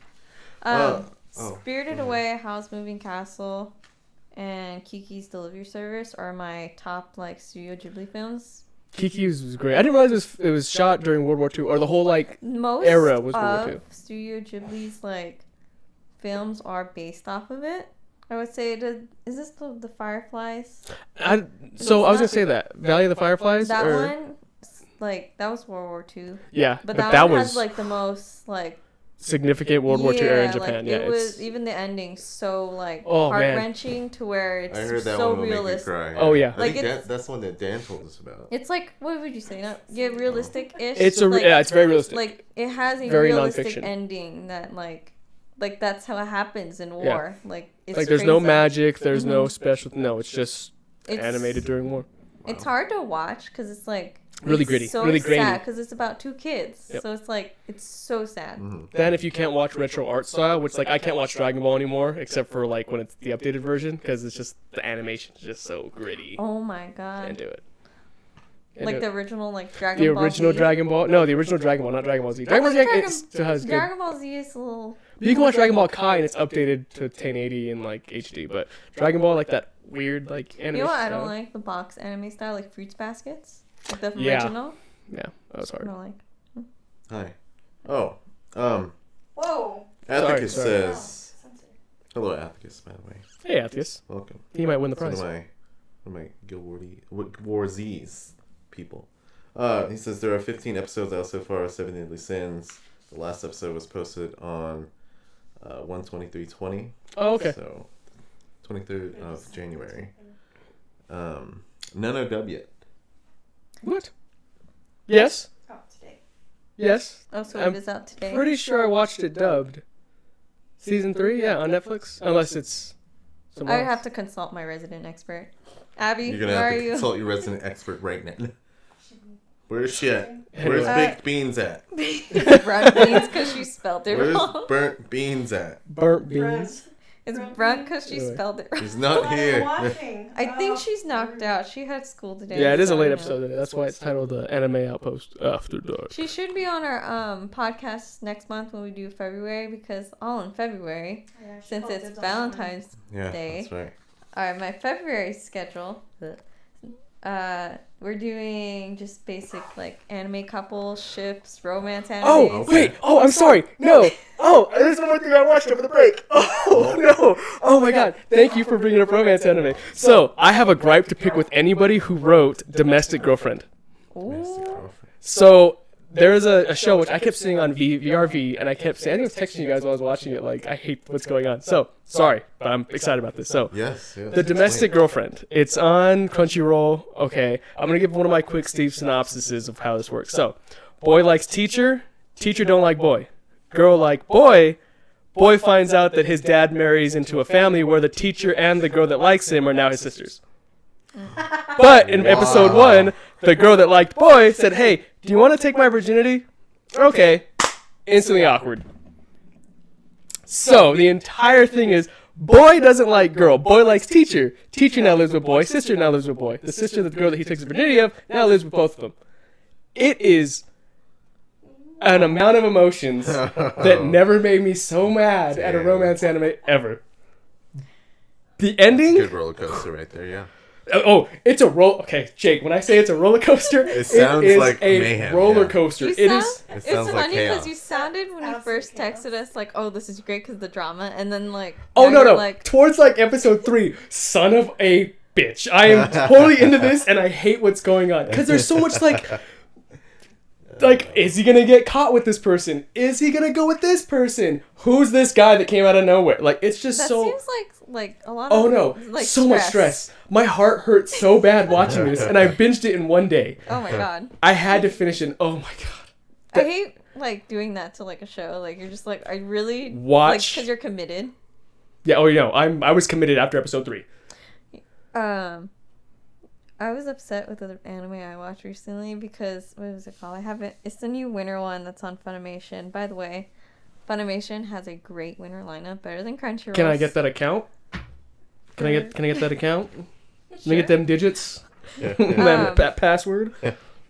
Um, oh, Spirited mhm. Away, Howl's Moving Castle, and Kiki's Delivery Service are my top like Studio Ghibli films. Kiki's was great. I didn't realize it was shot during World War II, or the whole like Most era was World War II. of Studio Ghibli's like films are based off of it. I would say is this the Fireflies? So I was gonna say that Valley of the Fireflies. That or, one, like that was World War II. Yeah, But that that one was has like the most like significant World War II era in Japan. Like, Yeah, it was it's even the ending so like Oh, man. heart wrenching to where it's I heard that so one will realistic. make me cry. Oh, yeah. I Like, think it's- that's one that Dan told us about. It's like what would you say? Not yeah, realistic ish. it's like, very realistic. like it has a Very realistic nonfiction. ending that like that's how it happens in war. Like it's like there's no crazy. magic, there's no Mhm. special. No, it's just It's, animated during war. It's hard to watch because it's like Really it's gritty, so really sad grainy. because it's about two kids. Yep. So it's like it's so sad. Mhm. Then if you can't watch retro art style, which like I can't watch Dragon Ball anymore, except for like when it's the updated version, because it's just the animation's just so gritty. Oh my Can't god. do it. Like the original, like Dragon the Ball original Z. Dragon Ball. No, the original Dragon Ball, not Dragon Ball Z. Dragon Ball Z it still has good. Dragon Ball Z is a little. You can watch Dragon Ball Kai and it's updated to 1080 and like HD, but Dragon Ball like that weird like anime. You know what I style. don't like? The box anime style, like Fruits Baskets. Like the Yeah. original. Yeah, that was I hard. don't like. Hi. Oh. Whoa. Athicus Sorry. says. Hello, Athicus, by the way. Hey, Atheus. Welcome. He might win the One prize. of my Guild War Z's people. He says there are 15 episodes out so far of 7 Deadly Sins. The last episode was posted on 1/23/20. Oh, okay. So 23rd of January. None are dubbed yet. What? Yes. Oh, today. Yes. Oh, so I'm it is out today. Pretty sure I watched it dubbed. Season 3, yeah, on Netflix. Unless it's I somewhere would else. have to consult my resident expert. Abby, You're gonna where have are to you? consult your resident expert right now. Where's she at? Anyway. Where's baked beans at? Brown beans because she spelled it Where's wrong. burnt beans at? Burnt beans. It's Brown brown because she Anyway. spelled it wrong. He's not here. Watching. I think she's knocked out. She had school today. Yeah, it is a so, late you know. episode today. That's why it's titled Anime Outpost After Dark. She should be on our podcast next month when we do February because all in February, since it's Valentine's. Yeah, Day. that's right. All right, my February schedule. We're doing just basic like anime couples, ships, romance animes. Oh, Okay. wait. Oh, I'm sorry. No. Oh, there's one more thing I watched over the break. Oh, no. Oh, my God. Thank you for bringing up romance anime. So, I have a gripe to pick with anybody who wrote Domestic Girlfriend. Ooh. So, there's a show which I kept seeing on VRV, and I kept saying, I think I was texting you guys while I was watching it, like, I hate what's going on. So, sorry, but I'm excited about this. So, Yes. The Domestic Girlfriend. It's on Crunchyroll. Okay. I'm going to give one of my quick synopsises of how this works. So, boy likes teacher. Teacher don't like boy. Girl like boy. Boy finds out that his dad marries into a family where the teacher and the girl that likes him are now his sisters. But in episode 1, the girl that liked boy said, hey, do you want to take my virginity? Okay. Instantly awkward. So, the entire thing is, boy doesn't like girl. Boy likes teacher. Teacher now lives with boy. Sister now lives with boy. The sister, the girl that he takes the virginity of, now lives with both of them. It is an amount of emotions that never made me so mad at a romance anime ever. The ending? Good roller coaster right there, yeah. Oh, it's a roll. Okay, Jake. When I say it's a roller coaster, It sounds is like a mayhem, roller yeah. coaster. You It sound, is. It it's sounds like funny because chaos. you sounded when you Absolute first chaos. texted us like, "Oh, this is great because the drama," and then like, Oh now no, you're no. like, Towards like episode 3, son of a bitch. I am totally into this, and I hate what's going on because there's so much like, is he gonna get caught with this person? Is he gonna go with this person? Who's this guy that came out of nowhere? Like, it's just that so. seems like a lot. Oh of, no, like so much stress. My heart hurt so bad watching this, and I binged it in one day. Oh my god, I had to finish it. Oh my god. I hate like doing that to like a show. Like you're just like, I really Watch. because you're committed. Yeah. Oh, you know, I was committed after episode 3. I was upset with the anime I watched recently because what was it called? I haven't. It's the new winter one that's on Funimation. By the way, Funimation has a great winter lineup, better than Crunchyroll. Can I get that account? Can I get that account? Can I get them digits? That password?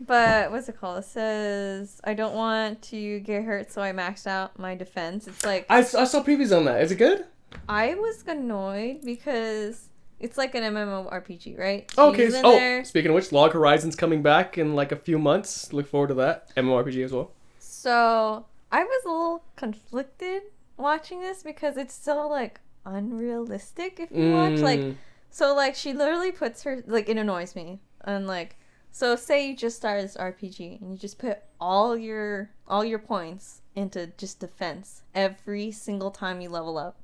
But what's it called? It says I don't want to get hurt, so I maxed out my defense. It's like I saw previews on that. Is it good? I was annoyed because it's like an MMORPG, right? Okay. She's in Oh, there. speaking of which, Log Horizon's coming back in like a few months. Look forward to that. MMORPG as well. So I was a little conflicted watching this because it's so like unrealistic if you watch like so like she literally puts her like it annoys me and like so say you just start this RPG and you just put all your points into just defense every single time you level up.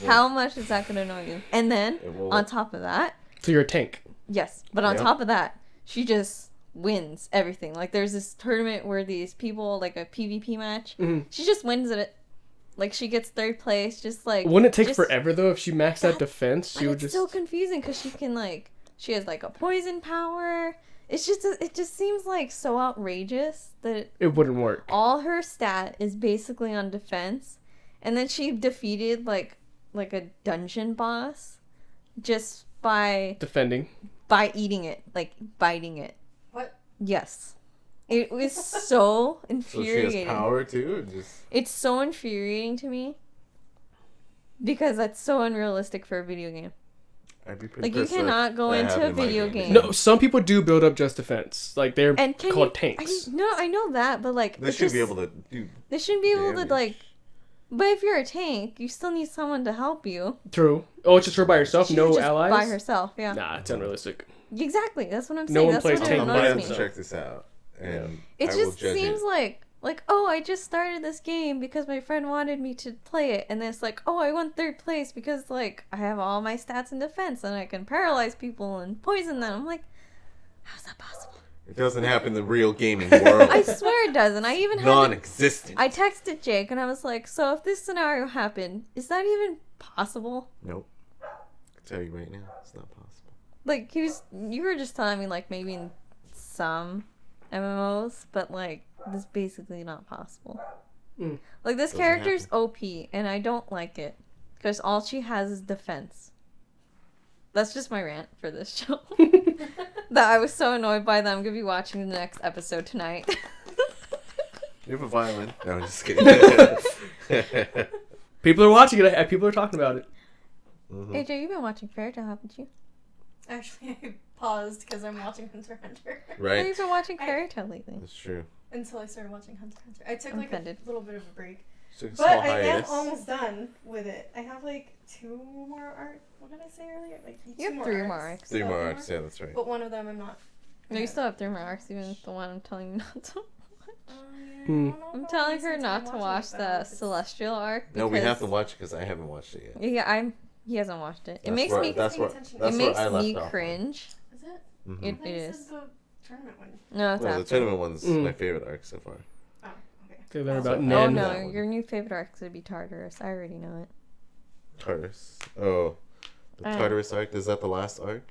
Yeah. How much is that gonna annoy you? And then It will. on top of that, So you're a tank. yes, but on Yep. top of that, she just wins everything. Like there's this tournament where these people like a PvP match. Mhm. She just wins it. Like she gets third place. Just like Wouldn't it take just- forever though if she maxed out defense? She But would it's just. so confusing because she can like she has like a poison power. It's just it just seems like so outrageous that It wouldn't work. all her stat is basically on defense, and then she defeated like a dungeon boss just by Defending. eating it, like biting it. Yes. It was so So she infuriating. has power too, or just It's so infuriating to me because that's so unrealistic for a video game. I'd be pretty Like, you pissed if cannot go that into a happened in my video game. No, some people do build up just defense. Like they're And can called you, tanks. I know that, but like They it should be just- able to do. They shouldn't be able to damage. like. But if you're a tank, you still need someone to help you. True. Oh, it's just her by herself. She's No just allies. by herself. Yeah. Nah, it's unrealistic. Exactly. That's what I'm No saying. one That's plays what tank it I'm by gonna annoys have me. to check this out, and It I will just judge seems it. like oh, I just started this game because my friend wanted me to play it, and then it's like, oh, I won third place because like I have all my stats in defense and I can paralyze people and poison them. I'm like, how's that possible? It doesn't happen in the real gaming world. I swear it doesn't. I even had to, Non-existent. I texted Jake and I was like, so if this scenario happened, is that even possible? Nope. I can tell you right now, it's not possible. Like you were just telling me like maybe in some MMOs, but like this is basically not possible. Mm. Like this Doesn't character's OP and I don't like it because all she has is defense. That's just my rant for this show. That I was so annoyed by that I'm gonna be watching the next episode tonight. You have a violin? No, I'm just kidding. People are watching it. People are talking about it. Mhm. AJ, you've been watching Fairytale, haven't you? Actually, I paused because I'm watching Hunter x Hunter. Oh, Right. you've been watching Fairytale lately. That's true. Until I started watching Hunter x Hunter. I took I'm like offended. a little bit of a break. Took a But small I am hiatus. almost done with it. I have like 2 more arcs. What did I say earlier? Like You two have 3 more arcs. 3 more Oh, arcs, yeah, that's right. But one of them I'm not. No, you still have 3 more arcs, even the one I'm telling you not to. Yeah, Hmm. I don't know I'm if telling I'll her waste my not time to watching watch it, though, the if it's- Celestial arc. No, we have to because- watch it because I haven't watched it yet. Yeah, he hasn't watched it. It That's makes where- me That's where. It That's it where makes I left me off. cringe. Is it? Mhm. It I thought you is. said the tournament one. No, it's No, the after. tournament one's Mm. my favorite arc so far. Oh, okay. They learn So- about Oh Nen. that no, one. your new favorite arc would be Tartarus. I already know it. Tartarus. Oh, the Tartarus arc. Is that the last arc?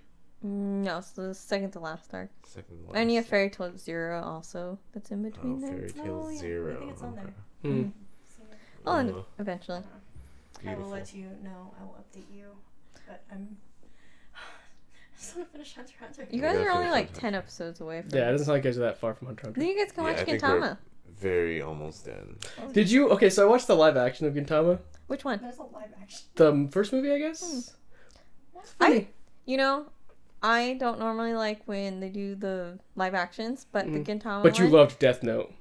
No, it's the second to last arc. Second to last. And you have Fairy Tale Zero also. That's in Oh, between there. Fairy Tail Oh, yeah. Zero. I think it's on there. Hmm. So, I'll end Uh-huh. it eventually. I will Beautiful. let you know. I will update you. But I'm. I just want to finish Hunter x Hunter. You I guys gotta are only finish like Hunter. 10 episodes away from Yeah, it it. doesn't sound like you guys are that far from Hunter x Then Hunter. you guys can Yeah, watch I think Gintama. Very almost done. Did you? Okay, so I watched the live action of Gintama. Which one? There's a live action. The first movie, I guess. It's funny. You know, I don't normally like when they do the live actions, but the Gintama But you one, loved Death Note.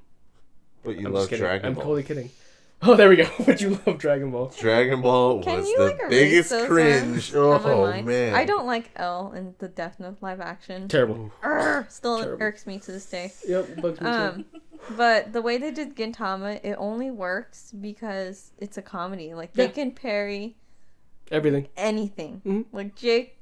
But you I'm love just kidding. Dragon I'm Ball. totally kidding. Oh, there we go. But you love Dragon Ball. Dragon Ball Can was you, the like, erase biggest those cringe. ones from my Oh mind? man. I don't like L in the Death Note live action. Terrible. Still Terrible. irks me to this day. Yep, bugs me too. But the way they did Gintama, it only works because it's a comedy. Like they Yeah. can parry Everything. anything. Mhm. Like Jake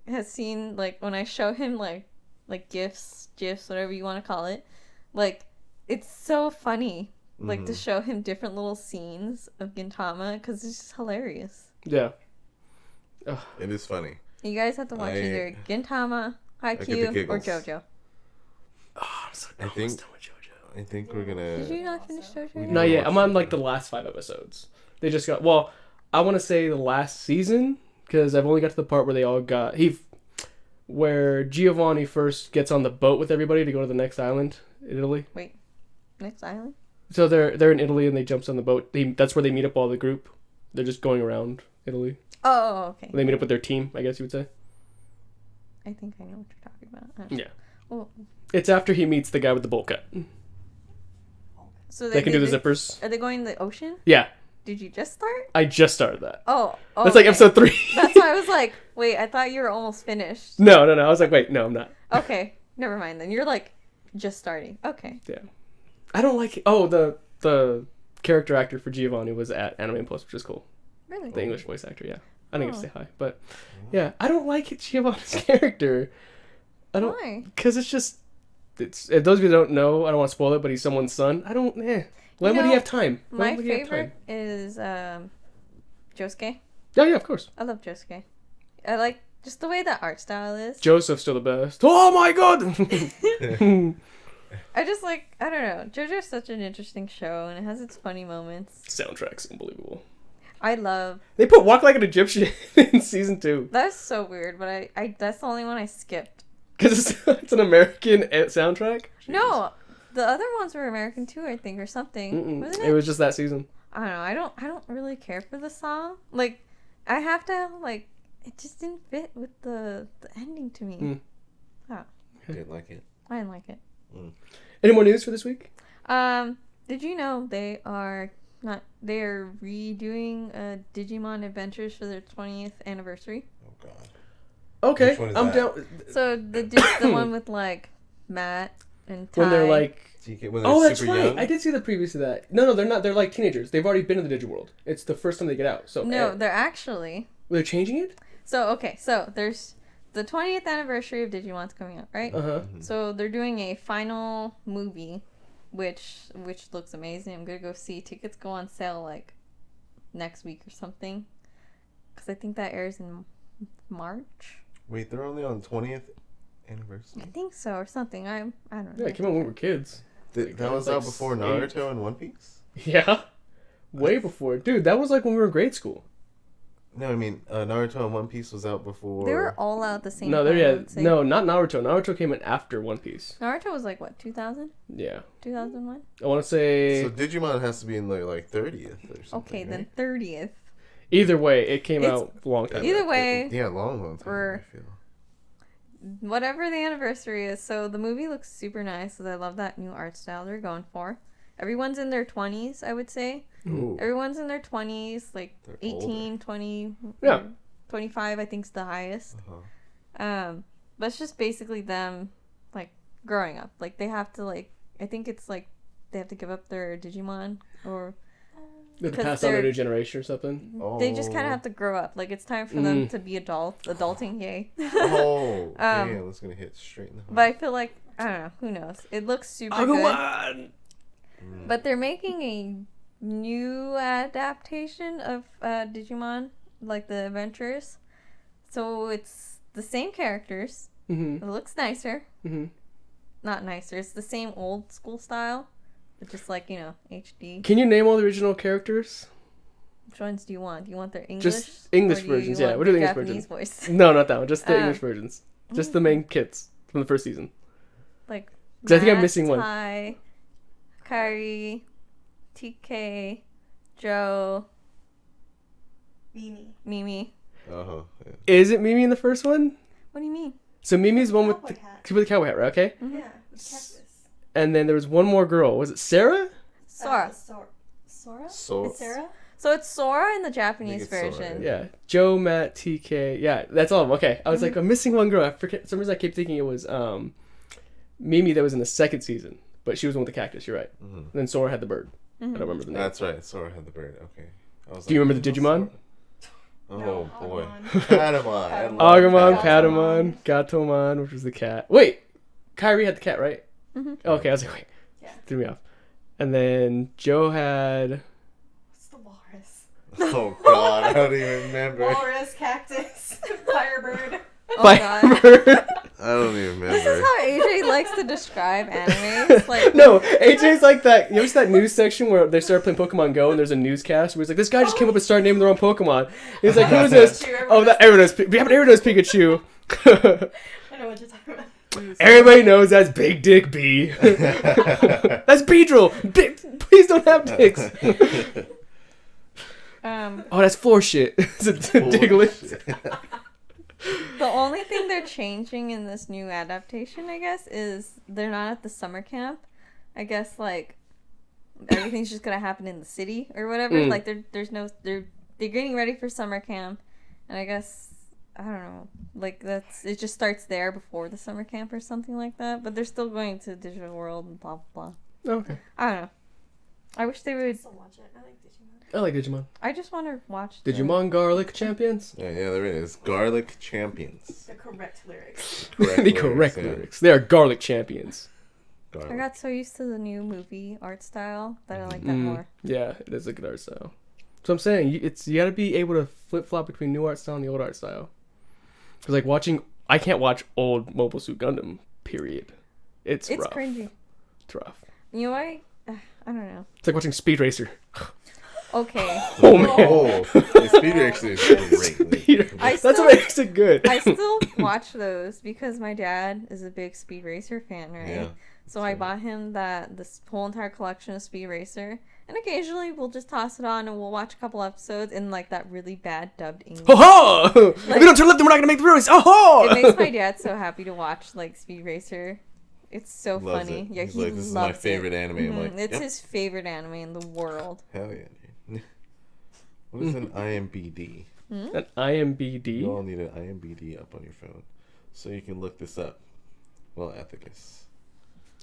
has seen like when I show him like gifs, whatever you want to call it. Like it's so funny. Like to show him different little scenes of Gintama because it's just hilarious. Yeah. It is funny. You guys have to watch either Gintama, get the Haikyuu, or giggles. JoJo. Oh, I'm so I almost think- done with JoJo. I think we're gonna. Did you not finish JoJo? Not yet. I'm on like the last 5 episodes. They just got. Well, I want to say the last season because I've only got to the part where they all got where Giovanni first gets on the boat with everybody to go to the next island in Italy. Next island? So they're in Italy and they jumps on the boat. That's where they meet up all the group. They're just going around Italy. Oh, okay. They meet up with their team, I guess you would say. I think I know what you're talking about. Yeah. Well, It's after he meets the guy with the bowl cut. so They can do the did- zippers. Are they going to the ocean? Yeah, Did you just start? I just started that. Oh, That's like okay. episode 3. That's why I was like, wait, I thought you were almost finished. No. I was like, wait, no, I'm not. Okay, never mind then. You're like just starting. Okay. I don't like. Oh, the character actor for Giovanni was at Anime Post, which is cool. Really? The English voice actor, yeah. I didn't get Oh. to say hi, but yeah, I don't like Giovanni's character. I don't, Why? because it's just, it's. If those of you that don't know, I don't want to spoil it, but he's someone's son. I don't. When would he know, have time? When My would he have favorite time? is Josuke. Yeah, of course. I love Josuke. I like just the way that art style is. Joseph's still the best. Oh my god! I just like, I don't know. JoJo's such an interesting show and it has its funny moments. Soundtrack's unbelievable. I love. They put Walk Like an Egyptian in season 2. That's so weird, but I that's the only one I skipped. Because it's an American soundtrack. No, the other ones were American too, I think, or something. Wasn't It was just that season. I don't know. I don't really care for the song. Like, I have to have, like, it just didn't fit with the ending to me. Oh, Didn't like it. I didn't like it. Any more news for this week? Did you know they are redoing Digimon Adventures for their 20th anniversary? Oh God. Okay, Which one is I'm that? down. So the one with like Matt and Ty. When they're like, When they're oh, that's super right. young? I did see the previews of that. No, they're not. They're like teenagers. They've already been in the Digiworld. It's the first time they get out. So No, they're actually. they're changing it. So okay, so there's the 20th anniversary of Digimon's coming up, right? So they're doing a final movie, which looks amazing. I'm gonna go see. Tickets go on sale like next week or something, because I think that airs in March. Wait, they're only on 20th anniversary. I think so, or something. I don't know. Yeah, it came out when we were kids. That was like out before 8. Naruto and One Piece? Yeah, way before, dude. That was like when we were in grade school. No, I mean Naruto and One Piece was out before. They were all out at the same No, time. I they're would say. no, not Naruto. Naruto came in after One Piece. Naruto was like what, 2000, Yeah, 2001? I want to say So Digimon has to be in the like 30th or something. Okay, then right? 30th. either way, it came It's- out a long time. Either ago. way, Yeah, long time. Or- I feel. whatever the anniversary is. So the movie looks super nice because I love that new art style they're going for. Everyone's in their 20s, I would say. Ooh, Everyone's in their 20s, like they're 18, 20, Yeah. 25, I think's the highest. Uh-huh. But it's just basically them, like, growing up. Like, they have to, like, I think it's, like, they have to give up their Digimon, or They have to 'cause pass on to a they're- new generation or something. they just kind Oh. of have to grow up. Like, it's time for them to be adulting, yay. Oh, Um, damn, that's gonna hit straight in the heart. But I feel like, I don't know, who knows? It looks super good. Agumon! But they're making a new adaptation of Digimon, like the Adventures. So it's the same characters. Mm-hmm. It looks nicer. Mm-hmm. Not nicer. It's the same old school style, but just like, HD. Can you name all the original characters? Which ones do you want? Do you want their English? Just English or do you versions, yeah. want What are the English Japanese versions? voice? No, not that one. Just the Oh. English versions. Just the main kits from the first season. Like, 'Cause I think I'm Matt, missing one. Ty, Kyrie, TK, Joe, Mimi. Mimi. Uh-huh. Yeah. Is it Mimi in the first one? What do you mean? So Mimi's the one with Cowboy the, hat. with the cowboy hat, right? Okay. Yeah. Cactus. And then there was one more girl. Was it Sarah? Sora. Sora? So It's Sarah? So it's Sora in the Japanese it's Sora, version. Yeah. Joe, Matt, TK. Yeah, that's all of them. Okay. I was like, I'm missing one girl. I forget. For some reason, I kept thinking it was Mimi that was in the second season. But she was the one with the cactus. You're right. And then Sora had the bird. I don't remember the name. That's right. Sora had the bird. Okay. I was Do you like, remember the who's Digimon? Sora? Oh No, boy. Agumon. Patamon. I love Agumon, Patamon. Patamon, Gatomon, which was the cat. Wait! Kyrie had the cat, right? Mhm. Okay, I was like, wait. Yeah. Threw me off. And then Joe had... What's the walrus? Oh god, I don't even remember. Walrus, cactus, firebird. Oh, God. Firebird. I don't even remember. This is how AJ likes to describe animes. Like, No, AJ's like that. You ever see that news section where they started playing Pokemon Go and there's a newscast where he's like, this guy just came up and started naming their own Pokemon. He's like, who is this? Oh, that everyone knows Pikachu. I know what you're talking about. Everybody knows that's Big Dick B. That's Beedrill. Please don't have dicks. Oh, that's floor shit. It's a Diglett. the only thing they're changing in this new adaptation, I guess, is they're not at the summer camp. I guess, like, everything's just gonna happen in the city or whatever. Like, they're getting ready for summer camp, and I guess, I don't know, like, it just starts there before the summer camp or something like that. But they're still going to Digital World and blah blah blah. Okay. I don't know. I wish they would. Still watch it. I like Digimon. I like Digimon. I just want to watch. Digimon Garlic Champions. Yeah, there it is. Garlic Champions. The correct lyrics. The correct yeah. lyrics. They are Garlic Champions. Garlic. I got so used to the new movie art style that I like that more. Yeah, it is a good art style. So I'm saying you got to be able to flip flop between new art style and the old art style. Because like I can't watch old Mobile Suit Gundam. Period. It's rough. cringy. It's rough. You know what? I don't know. It's like watching Speed Racer. Okay. Oh man. Oh, Speed Racer is great. Peter. I That's still- what makes it good. I still watch those because my dad is a big Speed Racer fan, right? Yeah. So I bought him this whole entire collection of Speed Racer, and occasionally we'll just toss it on and we'll watch a couple episodes in like that really bad dubbed English. Ho ho! If we don't turn left, then we're not gonna make the race. Oh ho! It makes my dad so happy to watch like Speed Racer. It's so Loves funny. it. Yeah, He's he like, this is loves my favorite it. anime. I'm like, It's yep. his favorite anime in the world. Hell yeah, dude. What is an IMBD? An IMBD. You all need an IMBD up on your phone, so you can look this up. Well, Ethicus.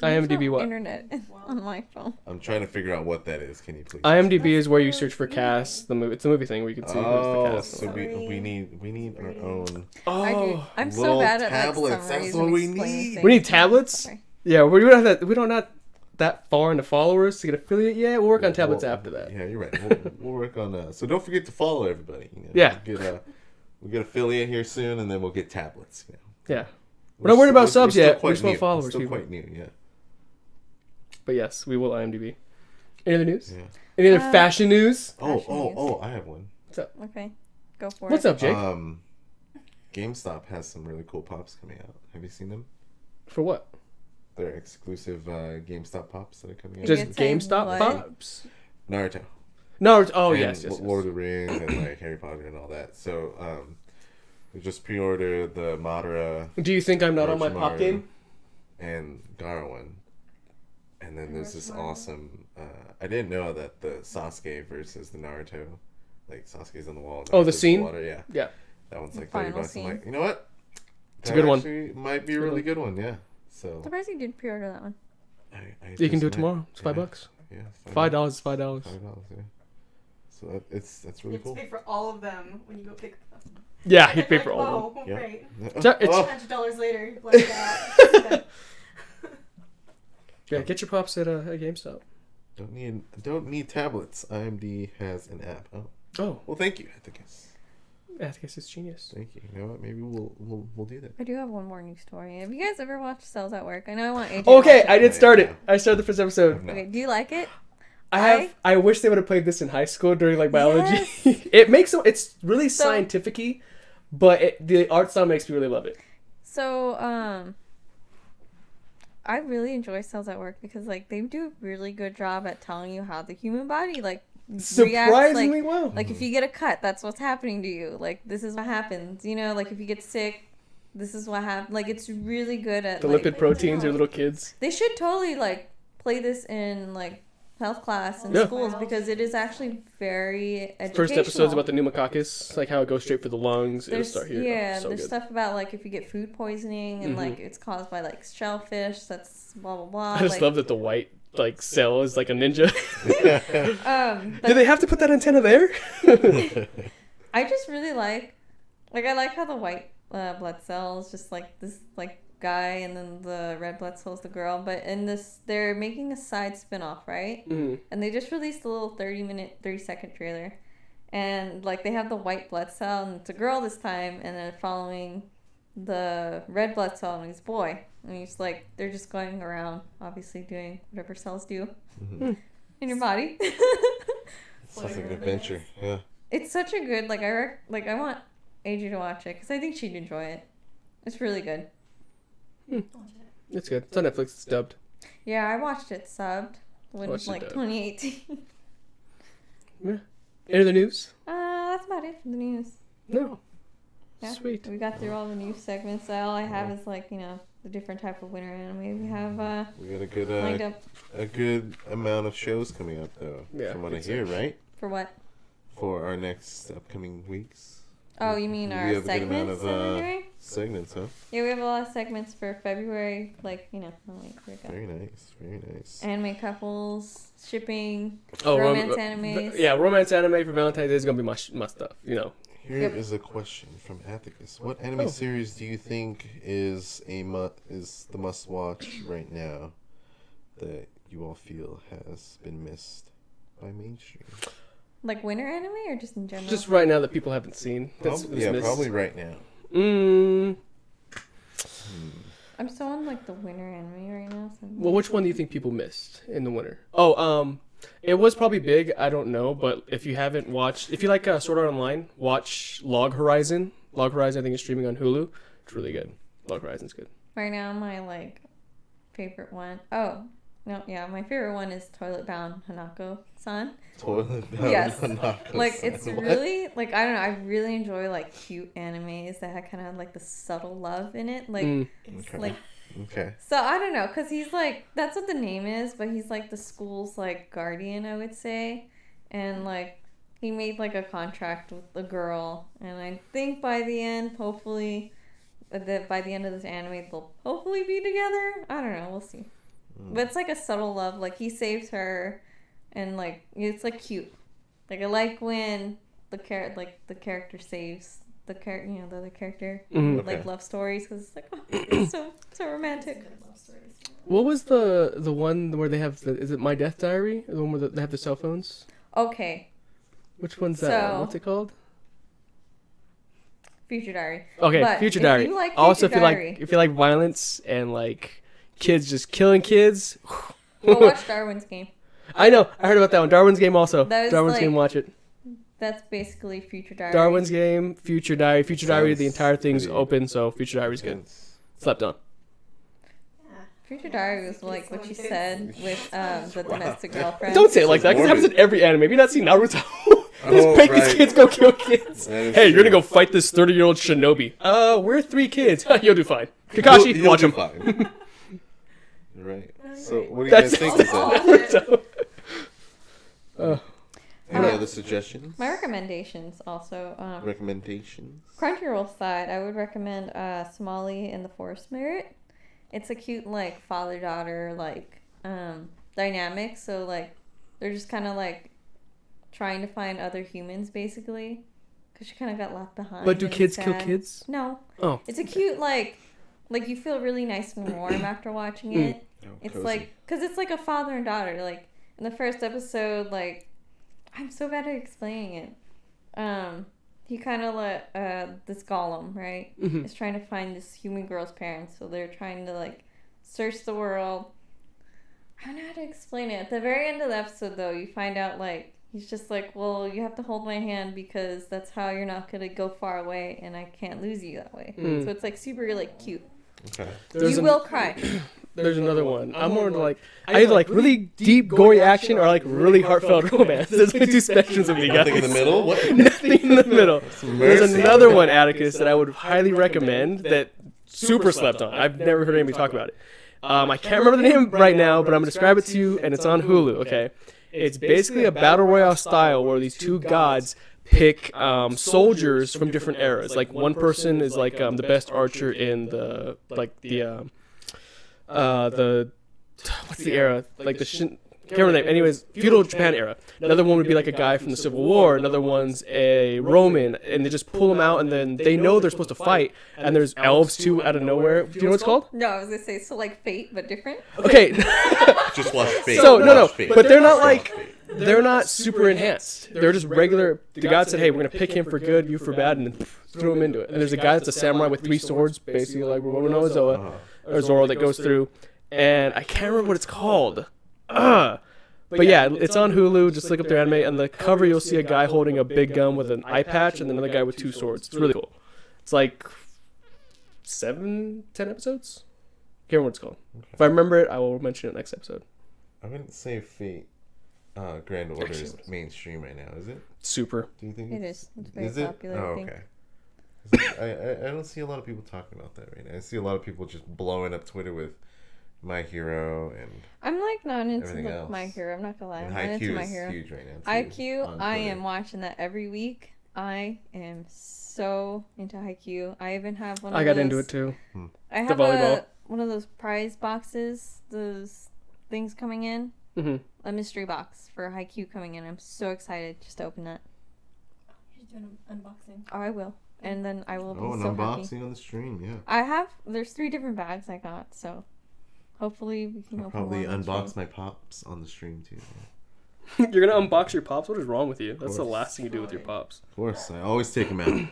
IMDb There's no what? Internet on my phone. I'm trying to figure out what that is. Can you please? IMDb is where you search for casts. The movie. It's a movie thing where you can see who's the Oh, cast. so we need our own. Oh, I'm so little bad at tablets, like summaries that's what and we explaining need. things. We need tablets? Sorry. yeah. We don't have that. We don't not that far into followers to get affiliate yet. We'll work on tablets after that. Yeah, you're right. We'll work on. So don't forget to follow everybody. You know, Yeah. We'll get affiliate here soon, and then we'll get tablets. You know. Yeah. We're not worried about subs still yet. quite We just want new. followers, We're still people. quite new. Yeah. But yes, we will IMDb. Any other news? Yeah. Any other fashion news? Oh! I have one. Okay, go for What's it. up, Jake? GameStop has some really cool pops coming out. Have you seen them? For what? They're exclusive GameStop pops that are coming out. Just could say GameStop what? pops? Naruto. No. Oh and yes. Lord of the Rings and like Harry Potter and all that. So we just pre-ordered the Madara Do you think I'm not on my pop Orochimaru game? and Gaara one. And then there's this awesome. I didn't know that the Sasuke versus the Naruto, like Sasuke's on the wall. Oh, the Naruto's in scene? Water, yeah. Yeah. That one's like Final $30. I'm scene. like, you know what? It's a good one. Actually might be a really good one. Yeah. So Surprised you did pre-order that one. I You can just do it might- tomorrow. It's yeah, $5. Yeah. $5. $5. $5. Yeah. So that's You really have to cool. pay for all of them when you go pick them. Yeah, you pay for all of them. Oh, Yeah. right. So it's- $100 later. Like that. Yeah, get your pops at GameStop. Don't need tablets. IMD has an app. Oh, Oh, well, thank you. I guess it's genius. Thank you. You know what? Maybe we'll do that. I do have one more news story. Have you guys ever watched Cells at Work? I know I want AJ. Okay, to watch I it. did start it. I started the first episode. No. Okay, do you like it? I wish they would have played this in high school during like biology. Yes. It's really So- scientific-y, but the art style makes me really love it. So, I really enjoy Cells at Work because like they do a really good job at telling you how the human body like reacts. Surprisingly well. Like if you get a cut, that's what's happening to you. Like this is what happens. You know, like if you get sick, this is what happens. Like it's really good at The like, lipid proteins are little kids. They should totally like play this in like health class in Yeah. schools because it is actually very educational. First episode's about the pneumococcus, like how it goes straight for the lungs. It'll There's, start here. yeah, Oh, so there's good. stuff about like if you get food poisoning and Mhm. like it's caused by like shellfish. That's blah blah blah. I just like, love that the white like cell is like a ninja. But Did they have to put that antenna there? I just really like I like how the white blood cell is just like this like guy and then the red blood cell is the girl. But in this, they're making a side spin-off, right? Mhm. And they just released a little 30-second trailer. And like they have the white blood cell and it's a girl this time and they're following the red blood cell and he's a boy. And he's like, they're just going around obviously doing whatever cells do Mhm. in your body. Sounds like an adventure. Yeah. It's such a good I want AJ to watch it because I think she'd enjoy it. It's really good. It's good. It's on Netflix. It's dubbed. Yeah, I watched it subbed when Watched it like dubbed. 2018. Any other news? That's about it for the news. No. Yeah. Sweet. We got through all the news segments. All I have is like the different type of winter anime we have We got a lined good up a good amount of shows coming up though. Yeah, From what I it's hear, right? for what? For our next upcoming weeks. Oh, you mean We our have a good amount segments? of, that we're doing? Segments, huh? Yeah, we have a lot of segments for February. Like Oh wait, here we go. Very nice. Very nice. Anime couples, shipping, Oh, romance animes. Yeah, romance anime for Valentine's Day is gonna be my stuff. Here is a question from Atticus. What anime Oh. series do you think is the must watch right now that you all feel has been missed by mainstream? Like winter anime or just in general? Just right now that people haven't seen. That's Probably right now. I'm so on like the winter anime right now. So Well, which one do you think people missed in the winter? Oh, It was probably big. I don't know, but if you haven't watched, if you like Sword Art Online, watch Log Horizon. Log Horizon, I think, is streaming on Hulu. It's really good. Log Horizon's good. Right now, my like favorite one. Oh no, yeah, my favorite one is Toilet Bound Hanako-san. Toilet bound Yes. Hanako-san. Like it's What? really like I don't know. I really enjoy like cute animes that have kind of like the subtle love in it. Like Okay. like Okay. so I don't know, cause he's like that's what the name is, but he's like the school's like guardian, I would say, and like he made like a contract with the girl, and I think by the end, hopefully, that by the end of this anime, they'll hopefully be together. I don't know, we'll see. But it's like a subtle love. Like he saves her, and like it's like cute. Like I like when the character saves the character, the other character, Mhm. like Okay. love stories, because it's like it's so romantic. Good love stories. What was the one where they have is it My Death Diary? The one where they have the cell phones? Okay, Which one's that one? So- What's it called? Future Diary. Okay, But Future if Diary. you like Also, Future Diary- if you like violence and like kids just killing kids. Go watch Darwin's Game. I know. I heard about that one. Darwin's Game also. That is Darwin's like- Game, watch it. That's basically Future Diary. Darwin's Game, Future Diary. Future Diary, the entire thing's pretty open, so Future Diary's good. Intense. Slept on. Yeah. Future Diary was like what you said with the domestic girlfriend. Don't say it like that, because it happens in every anime. Have you not seen Naruto? Just Oh, make these right. kids go kill kids. That is Hey, you're gonna true. go fight this 30-year-old shinobi. We're 3 kids. You'll do fine. Kakashi, You'll watch do him. fine. You're right. So, what do you That's guys think of that? Naruto. Any other suggestions? My recommendations also. Recommendations? Crunchyroll side, I would recommend Somali and the Forest Merit. It's a cute like father-daughter like dynamic. So like they're just kind of like trying to find other humans basically, because she kind of got left behind. But do and kids it's kill sad. kids? No. Oh. It's a cute like you feel really nice and warm after watching it. Oh, It's cozy. like, because it's like a father and daughter. Like, in the first episode, like, I'm so bad at explaining it. He kind of let, this golem, right, Mhm. is trying to find this human girl's parents. So they're trying to, like, search the world. I don't know how to explain it. At the very end of the episode, though, you find out, like, he's just like, well, you have to hold my hand because that's how you're not going to go far away and I can't lose you that way. Mm. So it's, like, super, like, cute. Okay. There's You will cry. There's another one. I'm more into like either like really deep gory action or like really heartfelt romance. There's like 2 spectrums of me, guys. Nothing in the middle? What? Nothing in the middle. There's mercy. another one, Atticus, that I would highly recommend that super slept on. I've never heard anybody talk about it. I can't remember the name right now, but I'm gonna describe it to you, and it's on Hulu. Okay, it's basically a battle royale style where these 2 gods pick soldiers from different eras. Like one person is like the best archer in the what's the era? Like the can't remember the name. Anyways, feudal Japan era. Another one would be like a guy from the Civil War. Another one's a Roman, and they just pull them out, and then they know they're supposed to fight. And there's elves too out of nowhere. Do you know what it's called? No, I was gonna say so like Fate, but different. Okay, Just watch Fate. so no, Watch Fate. but they're not Watch like Fate. they're not super enhanced. They're just regular. The god said, "Hey, we're gonna pick him for good, you for bad," and then throw him into it. And there's a guy that's a samurai with 3 swords, basically like Roman Zoa or Zoro that goes through. And I can't remember what it's called. But yeah, it's on Hulu. Just look up their anime. And the cover, you'll see a guy holding a big gun with an eye patch, and then another guy with 2 swords. It's really cool. It's like 7, 10 episodes. Can't remember what it's called. If I remember it, I will mention it next episode. I wouldn't say Fate Grand Order is mainstream right now, is it? Super. Do you think It is. It's very Is it? popular. Oh, I think. okay. I don't see a lot of people talking about that right now. I see a lot of people just blowing up Twitter with My Hero and I'm like not into Everything else. My Hero. I'm not gonna lie. I'm not Haikyuu into My is Hero. huge right now. Too, Haikyuu, on I Twitter. am watching that every week. I am so into Haikyuu. I even have one of I got those, into it too. I The have volleyball. one of those prize boxes, those things coming in. Hmm. A mystery box for Haikyuu coming in. I'm so excited just to open that. You're doing an unboxing. Oh, I will. And then I will be Oh, an so unboxing happy. on the stream, yeah. There's 3 different bags I got, so hopefully we can I'll open probably one on unbox stream. my pops on the stream too. You're gonna unbox your pops? What is wrong with you? That's the course. last thing you do with your pops. Of course, I always take them out. They're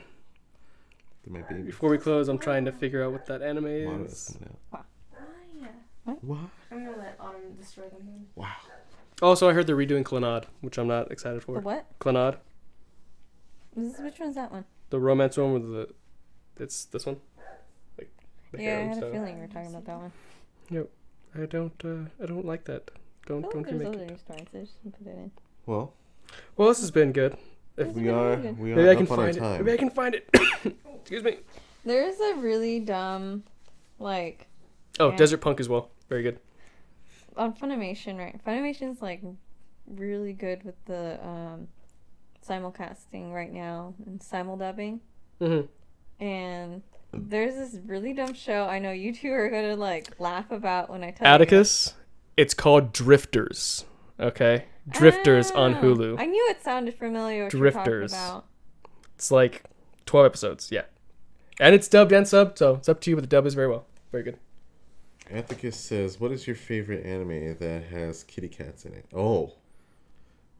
my baby. Before we close, I'm trying to figure out what that anime A lot of is. us coming out. Ah, yeah. What? I'm gonna let Autumn destroy them then. Wow. Also, I heard they're redoing Clannad, which I'm not excited for. The what? Clannad, Which one's that one? the romance one with the. It's this one. Like the Yeah, I harem had a style. feeling you were talking about that one. I don't like that. Don't I feel like remake there's it. other stories. I just didn't put it in. Well, Well, this has been good. It's we been are really good. Maybe I can up on our find it. time. Maybe I can find it. Excuse me. There's a really dumb, like, Oh, Yeah. Desert Punk as well. Very good. on Funimation, right? Funimation's like really good with the simulcasting right now and simuldubbing. Mm-hmm. And there's this really dumb show I know you two are gonna like laugh about when I tell you. Atticus. It's called Drifters. Okay, Drifters on Oh, Hulu. I knew it sounded familiar. What Drifters. You're talking about. It's like 12 episodes. Yeah, and it's dubbed and subbed, so it's up to you. But the dub is very well, very good. Atticus says, "What is your favorite anime that has kitty cats in it?" Oh,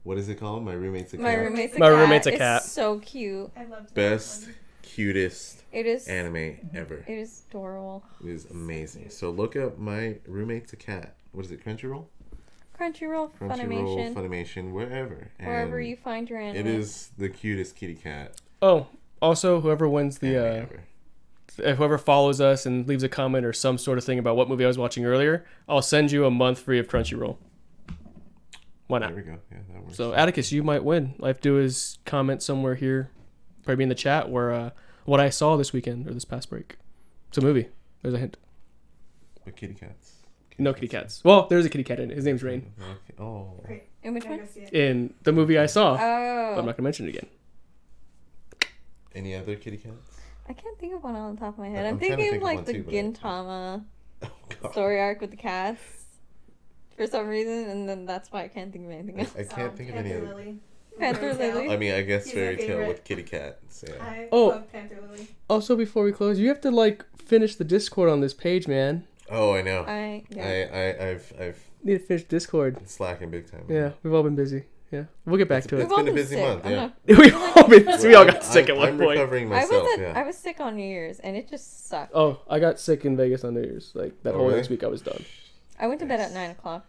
what is it called? My roommate's a cat. My roommate's a My cat. roommate's a It's cat. so cute. I loved that Best, one. cutest It is. anime ever. It is adorable. It is amazing. So look up My Roommate's a Cat. What is it? Crunchyroll, Crunchyroll, Funimation, Funimation, wherever. wherever And you find your anime. it is the cutest kitty cat Oh, also, whoever wins the anime ever. whoever follows us and leaves a comment or some sort of thing about what movie I was watching earlier, I'll send you a month free of Crunchyroll. Why not? There we go. Yeah, that works. So Atticus, you might win. All I have to do is comment somewhere here, probably in the chat, where what I saw this weekend or this past break. It's a movie. There's a hint. But kitty cats. No kitty cats. Well, there's a kitty cat in it. His name's Rain. Okay. Oh. Great. In which Can I one? go see it? In the movie I saw. But I'm Oh, not gonna mention it again. Any other kitty cats? I can't think of one on the top of my head. I'm I'm trying to thinking think of of like one the too, but Gintama Oh God. story arc with the cats for some reason, and then that's why I can't think of anything else. I can't think of any Panther other. Lily. Panther Fairy Tail. Lily? I mean, I guess He's my fairy tale favorite. with kitty cats. Yeah. I Oh. love Panther Lily. Also, before we close, you have to like finish the Discord on this page, man. Oh, I know. I've You need to finish Discord. been slacking big time. Yeah, we've all been busy. Yeah, we'll get back to It's it. been a busy month, I'm yeah. not- We've all been busy. We all got sick at one I'm point. recovering I myself. was Yeah. I was sick on New Year's, and it just sucked. Oh, I got sick in Vegas on New Year's. Like that Oh, whole really? next week, I was done. I went to bed at 9:00.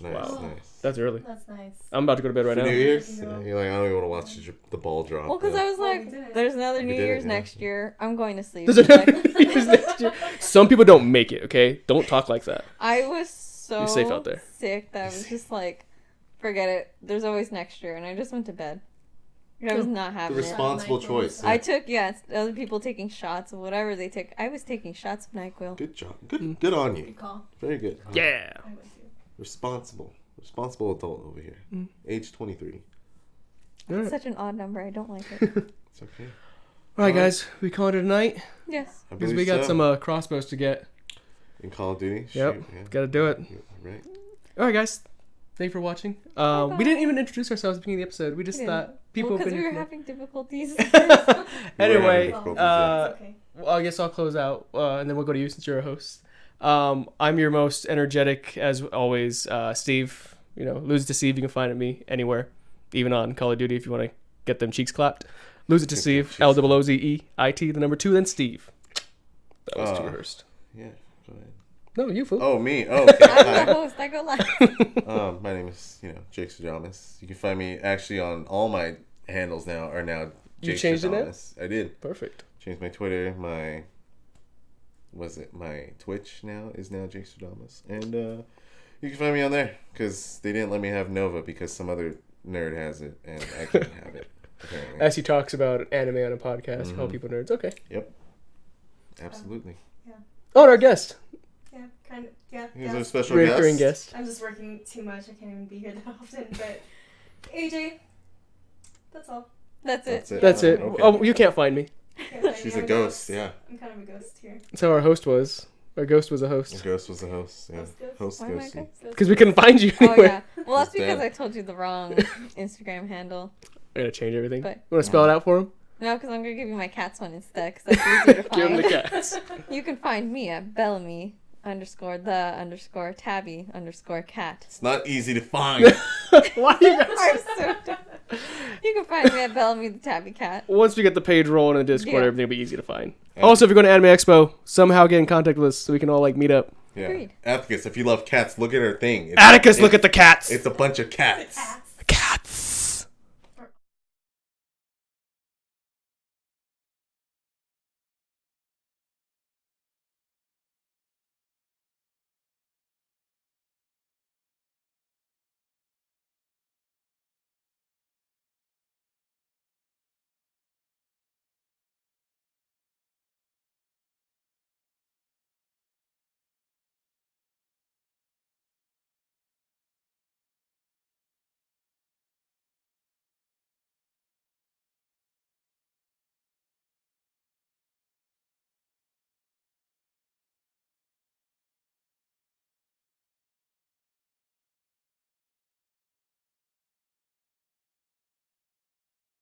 Nice, Wow. nice. That's early. That's nice. I'm about to go to bed right For now. New Year's, Yeah. you're like, I don't even want to watch the ball drop. Well, because yeah. I was Well, we like, did it. there's another We New did it, Year's yeah. next year. I'm going to sleep. There's another New Year's next year. Some people don't make it. Okay, don't talk like that. I was so You're safe out there. sick that I was just like, forget it. There's always next year, and I just went to bed. I was not The having it. responsible NyQuil. choice. I Yeah. took other people taking shots of whatever they take. I was taking shots of NyQuil. Good job. Good on you. Good call. Very good. Yeah. I would too. Responsible adult over here. Age 23. All right. Such an odd number. I don't like it. It's okay. All right, guys. We call it a night Yes. I because believe we got so. some crossbows to get. in Call of Duty. Yep. Shoot, yeah. Got to do it. Right. All right, guys. Thank you for watching. Bye-bye. We didn't even introduce ourselves at the beginning of the episode. We just We thought people Because have we been were here. having difficulties. Anyway, difficulties, uh, It's okay. well, I guess I'll close out, and then we'll go to you since you're a host. I'm your most energetic, as always, Steve. You know, Lose It to Steve. You can find me anywhere, even on Call of Duty if you want to get them cheeks clapped. Lose It to Get them Steve. cheeks LOOZEIT, the number 2, then Steve. That was too rehearsed. Yeah. Go ahead. No, you fool. Oh, me. Oh, okay. I'm the Hi. host. I go live. My name is, Jake Stradamus. You can find me actually on all my handles now are now You Jake changed it now? Stradamus. I did. Perfect. Changed my Twitter, my Twitch now is now Jake Stradamus. And you can find me on there because they didn't let me have Nova because some other nerd has it and I can't have it. Apparently. As he talks about anime on a podcast, Mm-hmm. call people nerds. Okay. Yep. Absolutely. Oh, and our guest. Yeah, kind of. Yeah. He's yeah. a special Recurring guest. guest. I'm just working too much. I can't even be here that often. But AJ, that's all. That's it. That's it. Okay. Oh, you can't find me. Can't find She's me. a I'm ghost, yeah. I'm kind of a ghost here. That's how our host was. Our ghost was a The host. ghost was the host. Yeah. Ghost. Host Why am I ghost. ghost? Because we couldn't find you Oh anywhere. yeah. Well, that's He's because dead. I told you the wrong Instagram handle. I gotta change everything. But You want to spell it out for him? no, because I'm gonna give you my cat's one instead. Because that's easier to Give him the find. cats. You can find me at Bellamy_the_tabby_cat. It's not easy to find. Why you guys? I'm so dumb. You can find me at Bellamy the Tabby Cat. Once we get the page rolling in Discord, Yeah. everything will be easy to find. Yeah. Also, if you're going to Anime Expo, somehow get in contact with us so we can all like meet up. Yeah. Agreed. Atticus, if you love cats, look at her thing. Atticus, look at the cats. It's a bunch of cats. Cats.